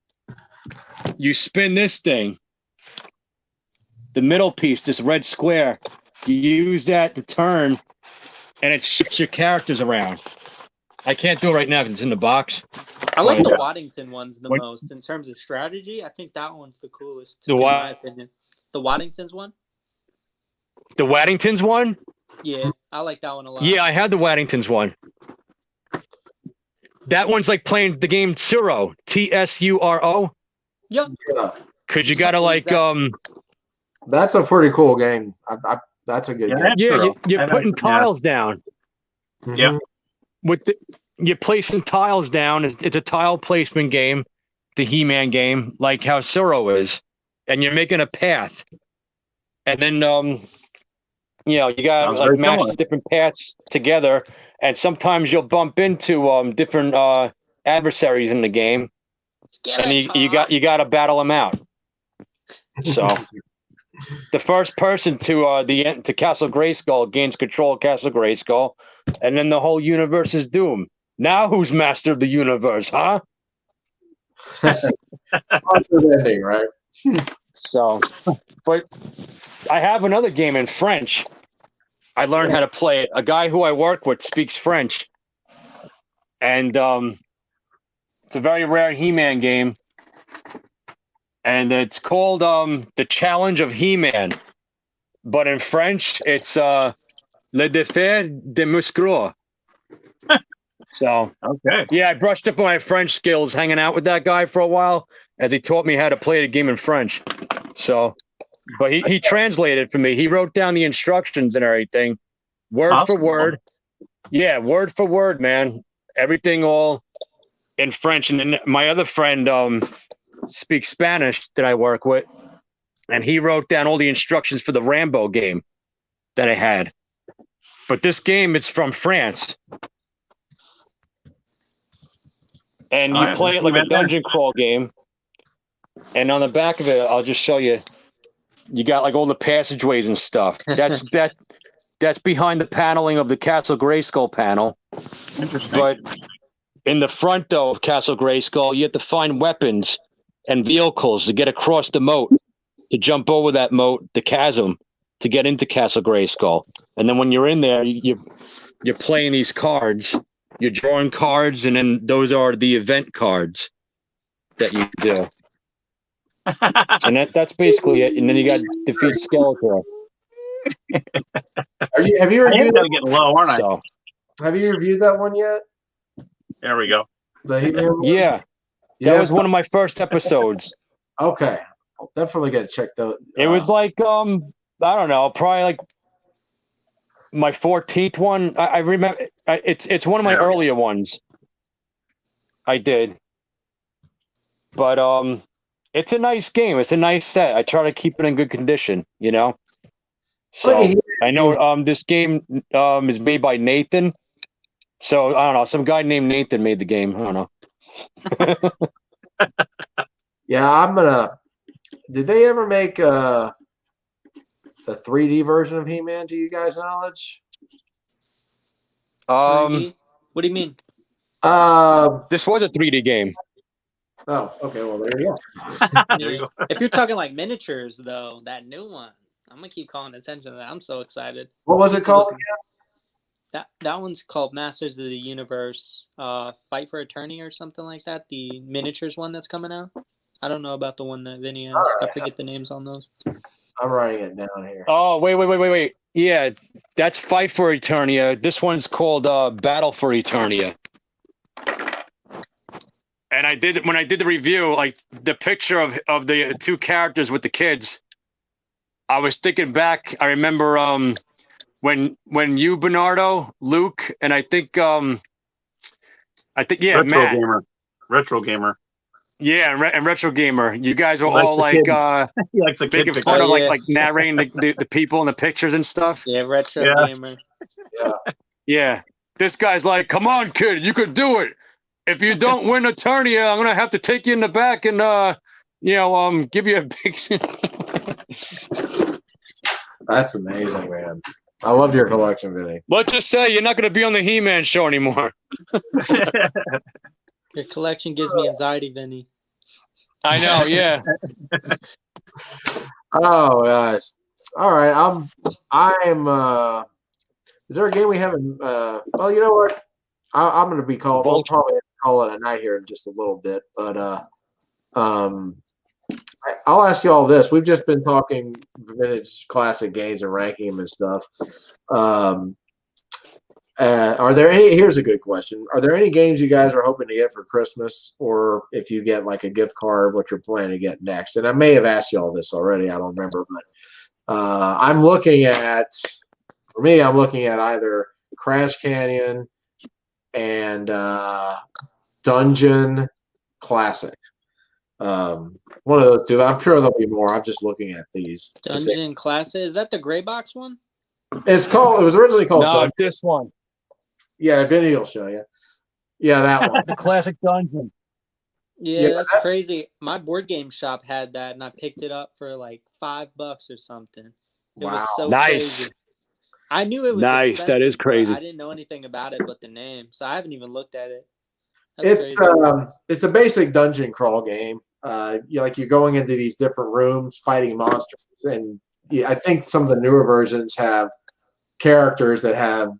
you spin this thing. The middle piece, this red square. You use that to turn, and it shifts your characters around. I can't do it right now because it's in the box. I like But the Waddington ones the What- most in terms of strategy. I think that one's the coolest, The in what? my opinion. The Waddingtons one. the Waddingtons one? Yeah, I like that one a lot. Yeah, I had the Waddingtons one. That one's like playing the game Tsuro, Tsuro. Yep. Yeah, Cause you gotta like Exactly. that's a pretty cool game. That's a good Yeah, game. yeah, Thorough. you're putting tiles down. Yep. Mhm. You're placing tiles down. It's a tile placement game, the He-Man game, like how Tsuro is, and you're making a path, and then you got Sounds like very match similar. the different paths together, and sometimes you'll bump into different adversaries in the game, and you got to battle them out. So the first person to Castle Grayskull gains control of Castle Grayskull, and then the whole universe is doomed. Now who's master of the universe, huh? Positive ending, right? So, but I have another game in French. I learned how to play it. A guy who I work with speaks French, and it's a very rare He-Man game, and it's called The Challenge of He-Man. But in French, it's Le Défi de Musclor. So, Okay. yeah, I brushed up on my French skills hanging out with that guy for a while as he taught me how to play the game in French. So, but he translated for me. He wrote down the instructions and everything, word Awesome. for word. Yeah, word for word, man. Everything all in French. And then my other friend speaks Spanish that I work with, and he wrote down all the instructions for the Rambo game that I had. But this game is from France. And you play it like a dungeon crawl game. And on the back of it, I'll just show you. You got like all the passageways and stuff. That's behind the paneling of the Castle Grayskull panel. Interesting. But in the front, though, of Castle Grayskull, you have to find weapons and vehicles to get across the moat, to jump over that moat, the chasm, to get into Castle Grayskull. And then when you're in there, you're playing these cards. You're drawing cards, and then those are the event cards that you do. And that's basically it. And then you got defeat Skeletor. Have you I am reviewed gonna get low, aren't I? So Have you reviewed that one yet? There we go. The He-Man one? yeah, that was one of my first episodes. Okay, I'll definitely get to check those. It was like I don't know, probably like my 14th one. I remember it's one of my earlier ones. I did, but it's a nice game. It's a nice set. I try to keep it in good condition, you know. So I know this game is made by Nathan. So I don't know. Some guy named Nathan made the game. I don't know. Yeah, I'm gonna. Did they ever make the 3D version of He-Man? To you guys' knowledge? 3D? What do you mean? This was a 3D game. Oh, okay. Well, there you go. There you go. If you're talking like miniatures, though, that new one, I'm gonna keep calling attention to that. I'm so excited. What was it called? That one's called Masters of the Universe, Fight for Eternity or something like that. The miniatures one that's coming out. I don't know about the one that Vinny has. I forget the names on those. I'm writing it down here. Oh, wait. Yeah, that's Fight for Eternia. This one's called Battle for Eternia. And when I did the review, like the picture of the two characters with the kids, I was thinking back. I remember when you, Bernardo, Luke, and I think Matt. Retro gamer. Yeah, and Retro Gamer. You guys were He likes all the like kid. He likes the kid making picture. fun of yeah. like narrating the people in the pictures and stuff. Yeah, Retro Gamer. Yeah. This guy's like, come on, kid, you could do it. If you don't win Eternia, I'm gonna have to take you in the back and give you a big That's amazing, man. I love your collection, Vinny. Let's just say you're not gonna be on the He-Man show anymore. Your collection gives me anxiety, Vinny. I know, yeah. Oh guys. All right. I am is there a game we haven't well, you know what? I'm gonna be called. We'll probably call it a night here in just a little bit, but I'll ask you all this. We've just been talking vintage classic games and ranking them and stuff. Are there any? Here's a good question. Are there any games you guys are hoping to get for Christmas, or if you get like a gift card, what you're planning to get next? And I may have asked you all this already. I don't remember, but I'm looking at. For me, I'm looking at either Crash Canyon and Dungeon Classic. One of those two. I'm sure there'll be more. I'm just looking at these. Dungeon Classic. Is that the gray box one? It's called. It was originally called. No, Dungeon. this one. Yeah, Vinny will show you. Yeah, that one. The classic dungeon. Yeah, that's crazy. My board game shop had that, and I picked it up for like $5 or something. It was so nice. crazy. I knew it was nice. That is crazy. I didn't know anything about it but the name, so I haven't even looked at it. It's a basic dungeon crawl game. You're going into these different rooms, fighting monsters, and I think some of the newer versions have characters that have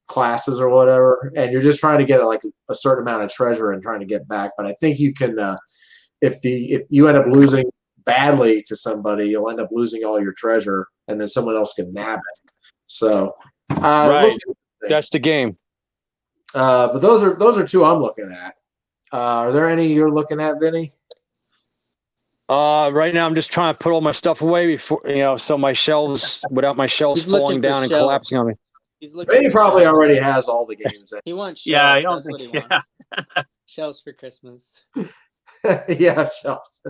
classes or whatever, and you're just trying to get like a certain amount of treasure and trying to get back. But I think you can, if you end up losing badly to somebody, you'll end up losing all your treasure, and then someone else can nab it. So, right, that's the game. But those are two I'm looking at. Are there any you're looking at, Vinny? Right now I'm just trying to put all my stuff away before so my shelves without my shelves falling down and collapsing on me. Vinny probably already has all the games. He wants shelves. Yeah, that's what he wants. Shelves for Christmas. Yeah, shelves.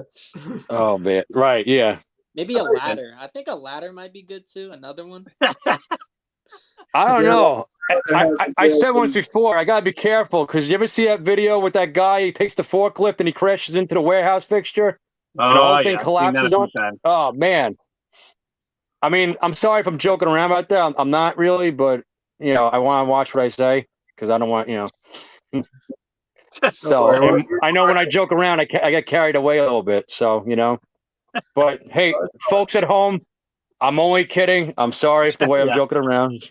Oh man, right? Yeah. Maybe a ladder. I think a ladder might be good too. Another one. I don't know. I said once before, I gotta be careful because you ever see that video with that guy? He takes the forklift and he crashes into the warehouse fixture. And the whole thing collapses on. Oh man. I mean, I'm sorry if I'm joking around about that. I'm not really, but I want to watch what I say because I don't want So I know when I joke around, I get carried away a little bit. So but hey, folks at home, I'm only kidding. I'm sorry if the way I'm joking around.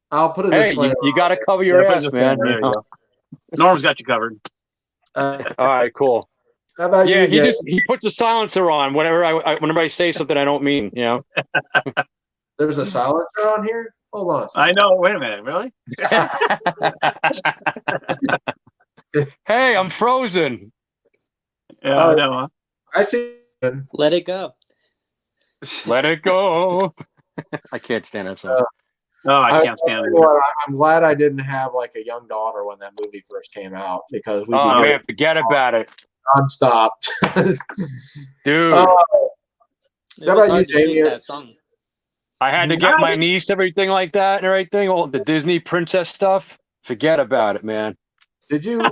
I'll put it. Hey, you got to cover your ass, man. Norm's got you covered. All right, cool. How about you, Jay? he puts a silencer on whenever I say something I don't mean. There's a silencer on here. Hold on. I know. Wait a minute. Really? Hey, I'm frozen. Yeah, I know. I see. Let it go. Let it go. I can't stand that song. I can't stand it. I'm glad I didn't have like a young daughter when that movie first came out because man, forget about it. Nonstop. Dude. How about you, Damien? I had to get my niece everything like that and everything, all the Disney princess stuff. Forget about it, man. Did you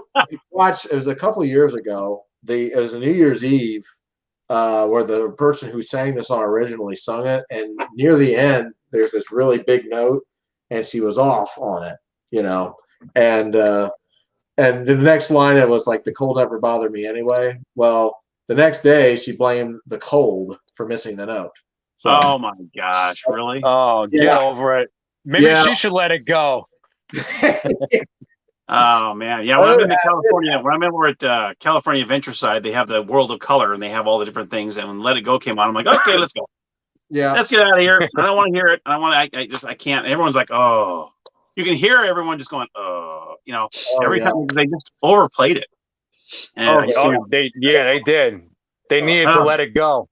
watch? It was a couple of years ago. It was a New Year's Eve where the person who sang the song originally sung it, and near the end, there's this really big note, and she was off on it, and the next line it was like the cold never bothered me anyway. Well, the next day she blamed the cold for missing the note. So, oh my gosh, really? Oh, get over it. Maybe she should let it go. Oh man, yeah. When I've been to California, when I'm over at California Adventure Side, they have the World of Color and they have all the different things. And when Let It Go came on, I'm like, okay, let's go. Yeah, let's get out of here. I don't want to hear it. I can't. Everyone's like, oh, you can hear everyone just going, every time they just overplayed it. And they did. They needed to let it go.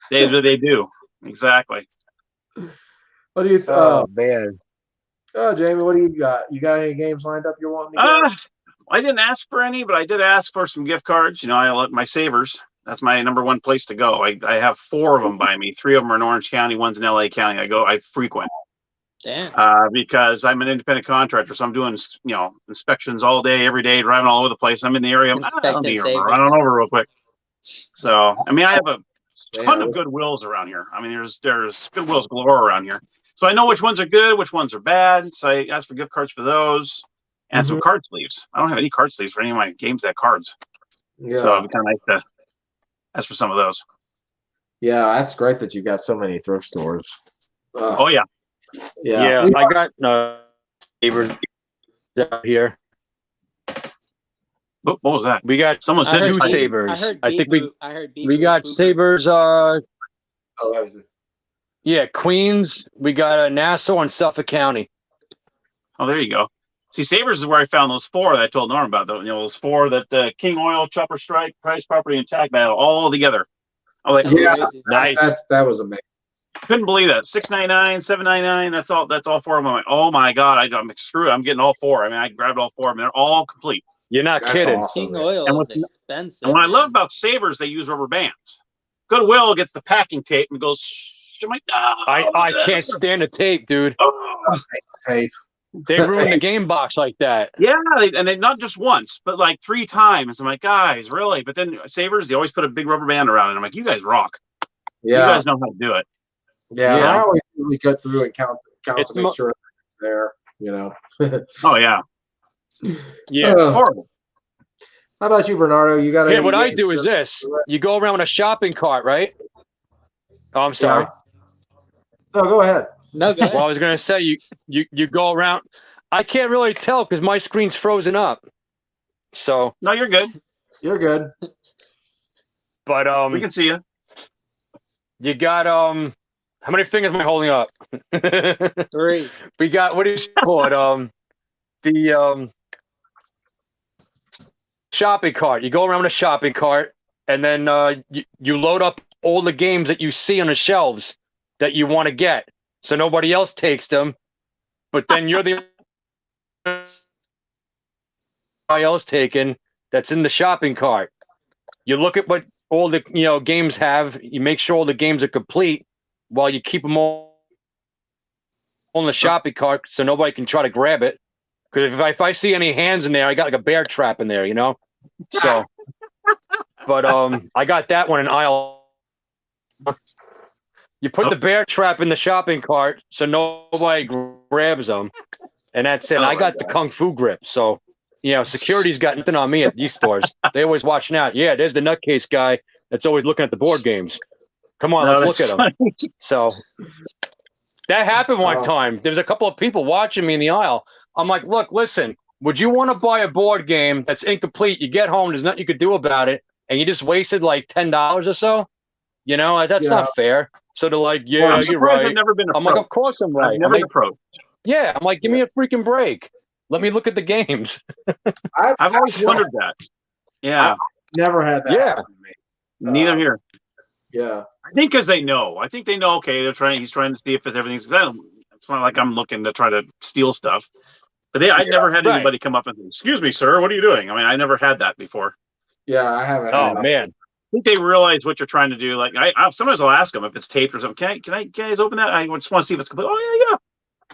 They do exactly. What do you think? Oh man. Oh, Jamie, what do you got? You got any games lined up you're wanting to get? I didn't ask for any, but I did ask for some gift cards. I let my savers. That's my number one place to go. I have 4 of them by me. 3 of them are in Orange County. One's in LA County. I frequent. Damn. Because I'm an independent contractor, so I'm doing inspections all day, every day, driving all over the place. I'm in the area. I don't know over real quick. So I have a ton of Goodwills around here. There's Goodwills galore around here. So I know which ones are good, which ones are bad. So I asked for gift cards for those and some card sleeves. I don't have any card sleeves for any of my games that have cards. Yeah. So it'd be kind of nice to ask for some of those. Yeah, that's great that you got so many thrift stores. Yeah. I got savers out here. What was that? We got Someone's I heard two digitizing. sabers. I heard I think we Beep got Boop. sabers. Oh, that was Yeah, Queens. We got Nassau and Suffolk County. Oh, there you go. See, Sabres is where I found those 4 that I told Norm about. Those 4 that King Oil, Chopper Strike, Price Property, and Tag Battle all together. I was like, Yeah. Crazy. Nice. that was amazing. couldn't believe that. $6.99, $7.99. That's all 4 of them. I'm like, oh my god, I'm screwed. I'm getting all 4. I mean, I grabbed all 4 of them. They're all complete. You're not That's kidding. awesome. King man. Oil And is expensive. And what I love man. about Sabres, they use rubber bands. Goodwill gets the packing tape and goes, shh. I'm like, no. I can't stand the tape, dude. Oh. Tape. They ruined the game box like that. Yeah, and they not just once, but like 3 times. I'm like, guys, really? But then Sabres, they always put a big rubber band around it. I'm like, you guys rock. Yeah. You guys know how to do it. Yeah. Yeah. I always really cut through and count It's to make sure it's there. You know. Oh yeah, Yeah. horrible. How about you, Bernardo? You got Yeah, what I do is this. You go around with a shopping cart, right? Oh, I'm sorry. No, go ahead. No, go ahead. Well, I was going to say, you go around. I can't really tell because my screen's frozen up. So, No, you're good. You're good. but We can see you. you got how many fingers am I holding up? 3. We got, what do you call it? The shopping cart. You go around with a shopping cart, and then you load up all the games that you see on the shelves that you want to get, so nobody else takes them. But then you're the only else taken that's in the shopping cart. You look at what all the games have. You make sure all the games are complete while you keep them all on the shopping cart, so nobody can try to grab it. Because if I see any hands in there, I got like a bear trap in there, So, but I got that one in aisle. You put the bear trap in the shopping cart so nobody grabs them, and that's it. And I got the kung fu grip, so security's got nothing on me at these stores. They always watching out. Yeah, there's the nutcase guy that's always looking at the board games. Come on, let's look at him. So that happened one time. There was a couple of people watching me in the aisle. I'm like, look, listen, would you want to buy a board game that's incomplete? You get home, there's nothing you could do about it, and you just wasted like $10 or so? That's not fair. So they're like, yeah, I'm you're right. I've never been I'm like, of course I'm right. I've never been approached. Yeah, I'm like, give me a freaking break. Let me look at the games. I've always wondered that. Yeah. I've never had that happen to me. Neither here. Yeah. I think because they know. I think they know. Okay, he's trying to see if everything's. It's not like I'm looking to try to steal stuff. But I never had anybody come up and say, "Excuse me, sir, what are you doing?" I mean, I never had that before. Yeah, I haven't. Oh man, I think they realize what you're trying to do. Like, sometimes I'll ask them if it's taped or something. Can I guys open that? I just want to see if it's complete. Oh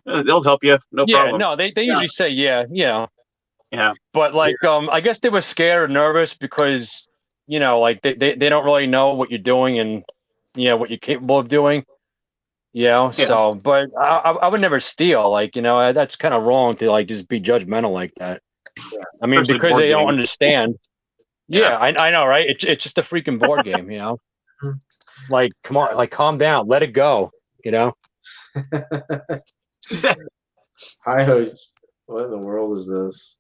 yeah. They'll help you. No problem. No, they usually say yeah. Yeah. But like, I guess they were scared or nervous because like they don't really know what you're doing and what you're capable of doing. So, but I would never steal. Like, that's kind of wrong to like just be judgmental like that. Yeah. I mean, Especially because they don't board understand. Yeah, I know, right? It's just a freaking board game, Like, come on, like, calm down, let it go, Hi ho. What in the world is this?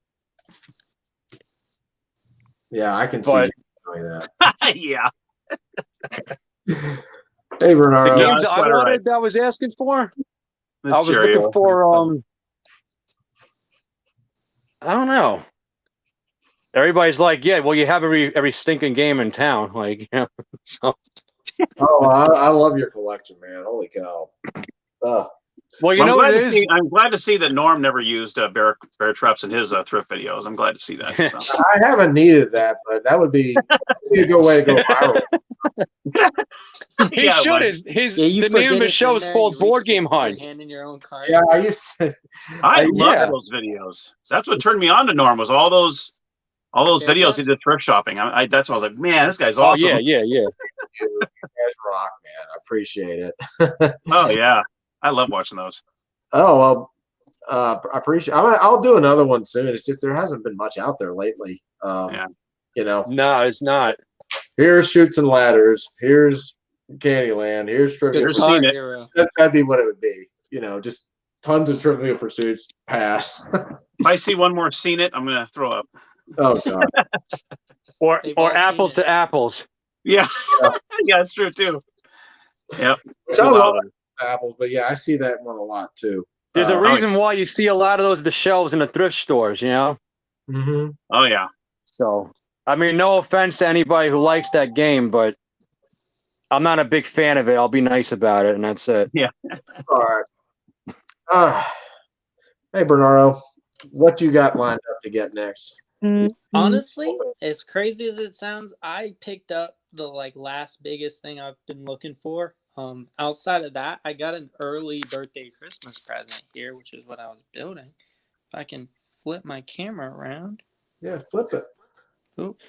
Yeah, I can see you doing that. Yeah. Hey, Bernardo. The games that's I quite all wanted, that I was asking for. The I was Cheerio. looking for I don't know. Everybody's like, yeah, well, you have every stinking game in town, like, so. Oh, I love your collection, man. Holy cow. Well, you know what it is. I'm glad to see that Norm never used bear traps in his thrift videos. I'm glad to see that. So. I haven't needed that, but that would be a good way to go viral. He should. The name of his show is called Board Game Hunt. Hand in your own card. Yeah, I used to. I love those videos. That's what turned me on to Norm was all those videos he did thrift shopping. That's why I was like, man, this guy's awesome. Oh, yeah. You guys rock, man. I appreciate it. Oh yeah, I love watching those. Oh well, I appreciate. I'll do another one soon. It's just there hasn't been much out there lately. Yeah. No, it's not. Here's Chutes and Ladders. Here's Candyland. Here's Trivia. Good card, hero. That'd be what it would be. Just tons of Trivial Pursuits. Pass. If I see one more seen it, I'm gonna throw up. Oh God. Or They've all seen apples it. to apples. Yeah, yeah, that's true too. Yep. Which I Wow. love apples, but yeah, I see that one a lot too. There's a Uh, reason why you see a lot of those at the shelves in the thrift stores, you know? hmm Oh yeah. So, I mean, no offense to anybody who likes that game, but I'm not a big fan of it. I'll be nice about it, and that's it. Yeah. All right. Hey, Bernardo, what you got lined up to get next? Honestly, as crazy as it sounds, I picked up the last biggest thing I've been looking for. Outside of that, I got an early birthday Christmas present here, which is what I was building. If I can flip my camera around. Yeah, flip it. Oops.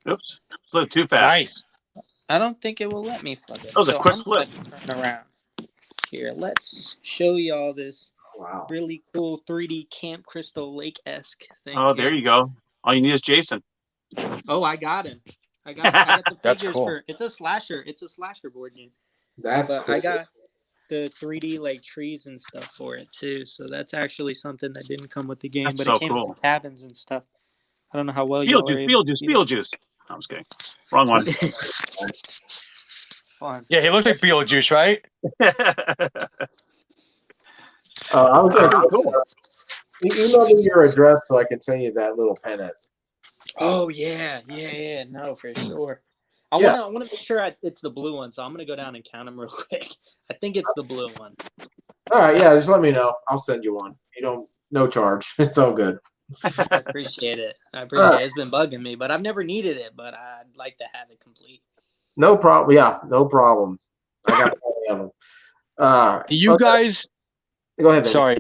Oops. Flew too fast. Nice. I don't think it will let me flip it. That was a quick I'm flip. gonna turn around. Here, let's show y'all this Wow. really cool 3D Camp Crystal Lake-esque thing. Oh, here. there you go. All you need is Jason. Oh, I got him. I got the That's figures cool. for it's a slasher board game. That's But cool. I got the 3D trees and stuff for it too. So that's actually something that didn't come with the game, That's but so it came cool. with the cabins and stuff. I don't know how well y'all are able to see Beetlejuice. No, I'm just kidding. Wrong one. Fun. Yeah, he looks like Beetlejuice, right? I was That's gonna cool. email me your address so I can send you that little pennant. Oh yeah, no, for sure. I want to make sure it's the blue one, so I'm gonna go down and count them real quick. I think it's the blue one. All right, yeah, just let me know. I'll send you one. You don't, no charge. It's all good. I appreciate it. It. It's been bugging me, but I've never needed it. But I'd like to have it complete. No problem. Yeah, no problem. I got plenty of them. Do you guys? Go ahead. Baby. Sorry.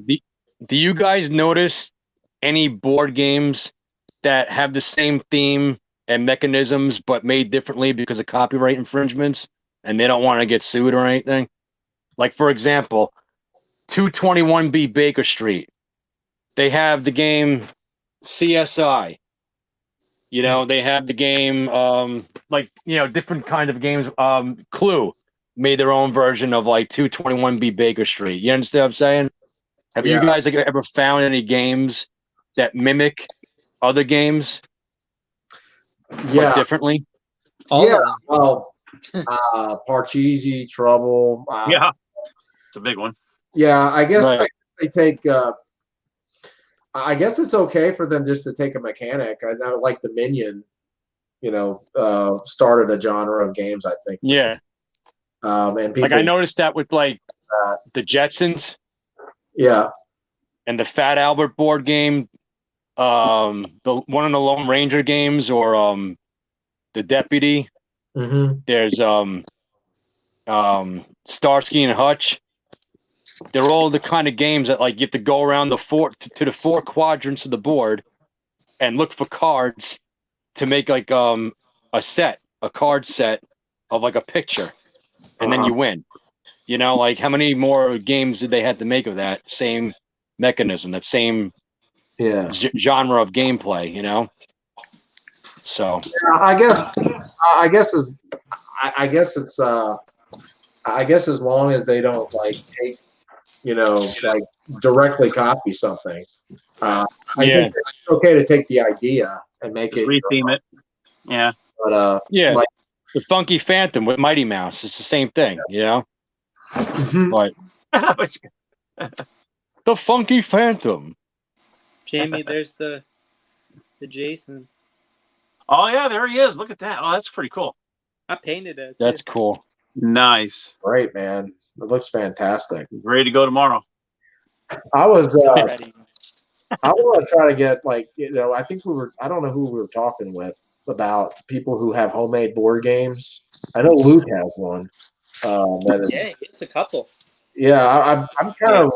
Do you guys notice any board games that have the same theme and mechanisms but made differently because of copyright infringements, and they don't want to get sued or anything? Like, for example, 221B Baker Street. They have the game CSI. You know, they have the game, different kind of games. Clue made their own version of 221B Baker Street. You understand what I'm saying? Have you guys ever found any games that mimic other games? But differently? Well, Parcheesi, Trouble. Yeah. It's a big one. Yeah, I guess they take. I guess it's okay for them just to take a mechanic. I know, like Dominion, started a genre of games. I think. Yeah. And people, I noticed that with the Jetsons. Yeah. And the Fat Albert board game, the one of the Lone Ranger games, or the Deputy. Mm-hmm. There's Starsky and Hutch. They're all the kind of games that you have to go around the the four quadrants of the board and look for cards to make a card set of a picture, and then you win. How many more games did they have to make of that same mechanism, that same genre of gameplay? So I guess as long as they don't take directly copy something. I think it's okay to take the idea and make it retheme it. Yeah. But the Funky Phantom with Mighty Mouse, it's the same thing, But the Funky Phantom. Jamie, there's the Jason. Oh yeah, there he is. Look at that. Oh, that's pretty cool. I painted it. That's cool. Nice. Great, man. It looks fantastic. Ready to go tomorrow. I was ready. I want to try to get I think I don't know who we were talking with about people who have homemade board games. I know Luke has one. It's a couple. Yeah, I'm kind of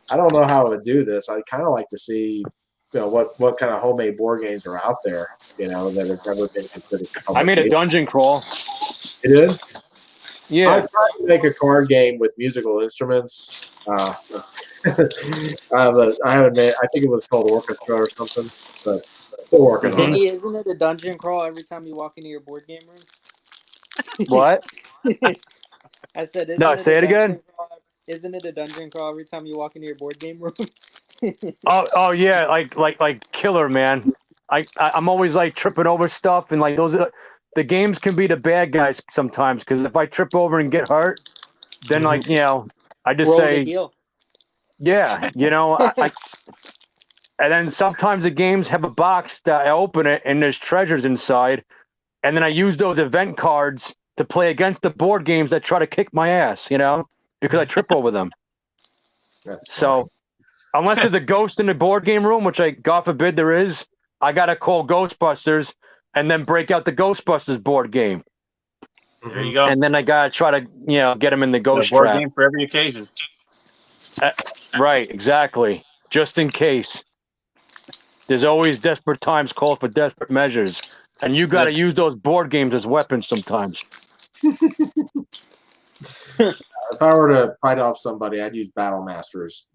I don't know how to do this. I kind of like to see what kind of homemade board games are out there, that have never been considered. I made a dungeon crawl. You did? Yeah. I tried to make a card game with musical instruments. I haven't made. I think it was called Orchestra or something, but still working on it. Hey, isn't it a dungeon crawl every time you walk into your board game room? What? I said, say it again. Isn't it a dungeon crawl every time you walk into your board game room? oh yeah, like Killer, man. I'm always like tripping over stuff, and like the games can be the bad guys sometimes because if I trip over and get hurt, then like I just Roll the say heel. yeah, and then sometimes the games have a box that I open it and there's treasures inside, and then I use those event cards to play against the board games that try to kick my ass, because I trip over them. That's So unless there's a ghost in the board game room, which God forbid there is, I gotta call Ghostbusters and then break out the Ghostbusters board game. There you go. And then I gotta try to, get them in the ghost board trap. game for every occasion. Right, exactly. Just in case. There's always desperate times call for desperate measures. And you got to use those board games as weapons sometimes. If I were to fight off somebody, I'd use Battle Masters.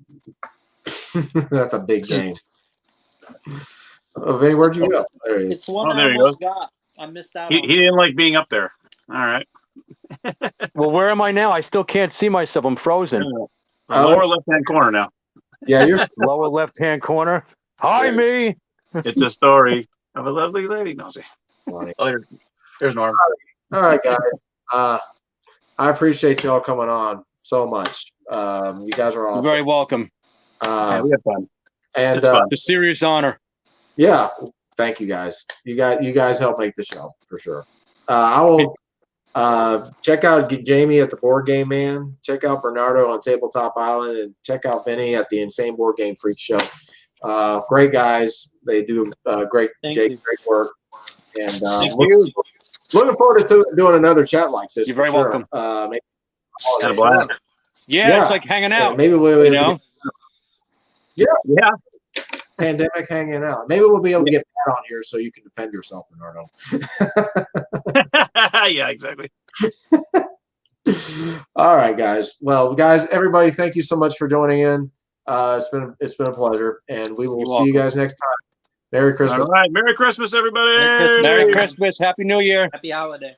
That's a big game. Vinny, where'd you go? There he is. It's one I there you almost got. I missed out He on. didn't like being up there. All right. Well, where am I now? I still can't see myself. I'm frozen. Lower left-hand corner now. Yeah, you're Lower left-hand corner. Hi, me. It's a story of a lovely lady. No, see. funny. Oh, there's Norm. All right, guys. I appreciate y'all coming on so much. You guys are You're awesome. very welcome. Yeah, we had fun. And It's fun. It's a serious honor. yeah, thank you guys. You guys help make the show for sure. I will check out Jamie at the Board Game Man. Check out Bernardo on Tabletop Island, and check out Vinny at the Insane Board Game Freak Show. Great guys. They do great work. And looking forward to doing another chat like this. You're very welcome. Had a blast. Yeah, it's like hanging out. Yeah, maybe we'll Yeah. pandemic hanging out. Maybe we'll be able to get Pat on here so you can defend yourself, Bernardo. Yeah, exactly. All right, guys. Well, guys, everybody, thank you so much for joining in. It's been a pleasure, and we will see you guys next time. Merry Christmas. All right. Merry Christmas, everybody. Merry Christmas. Merry Christmas. Happy New Year. Happy holiday.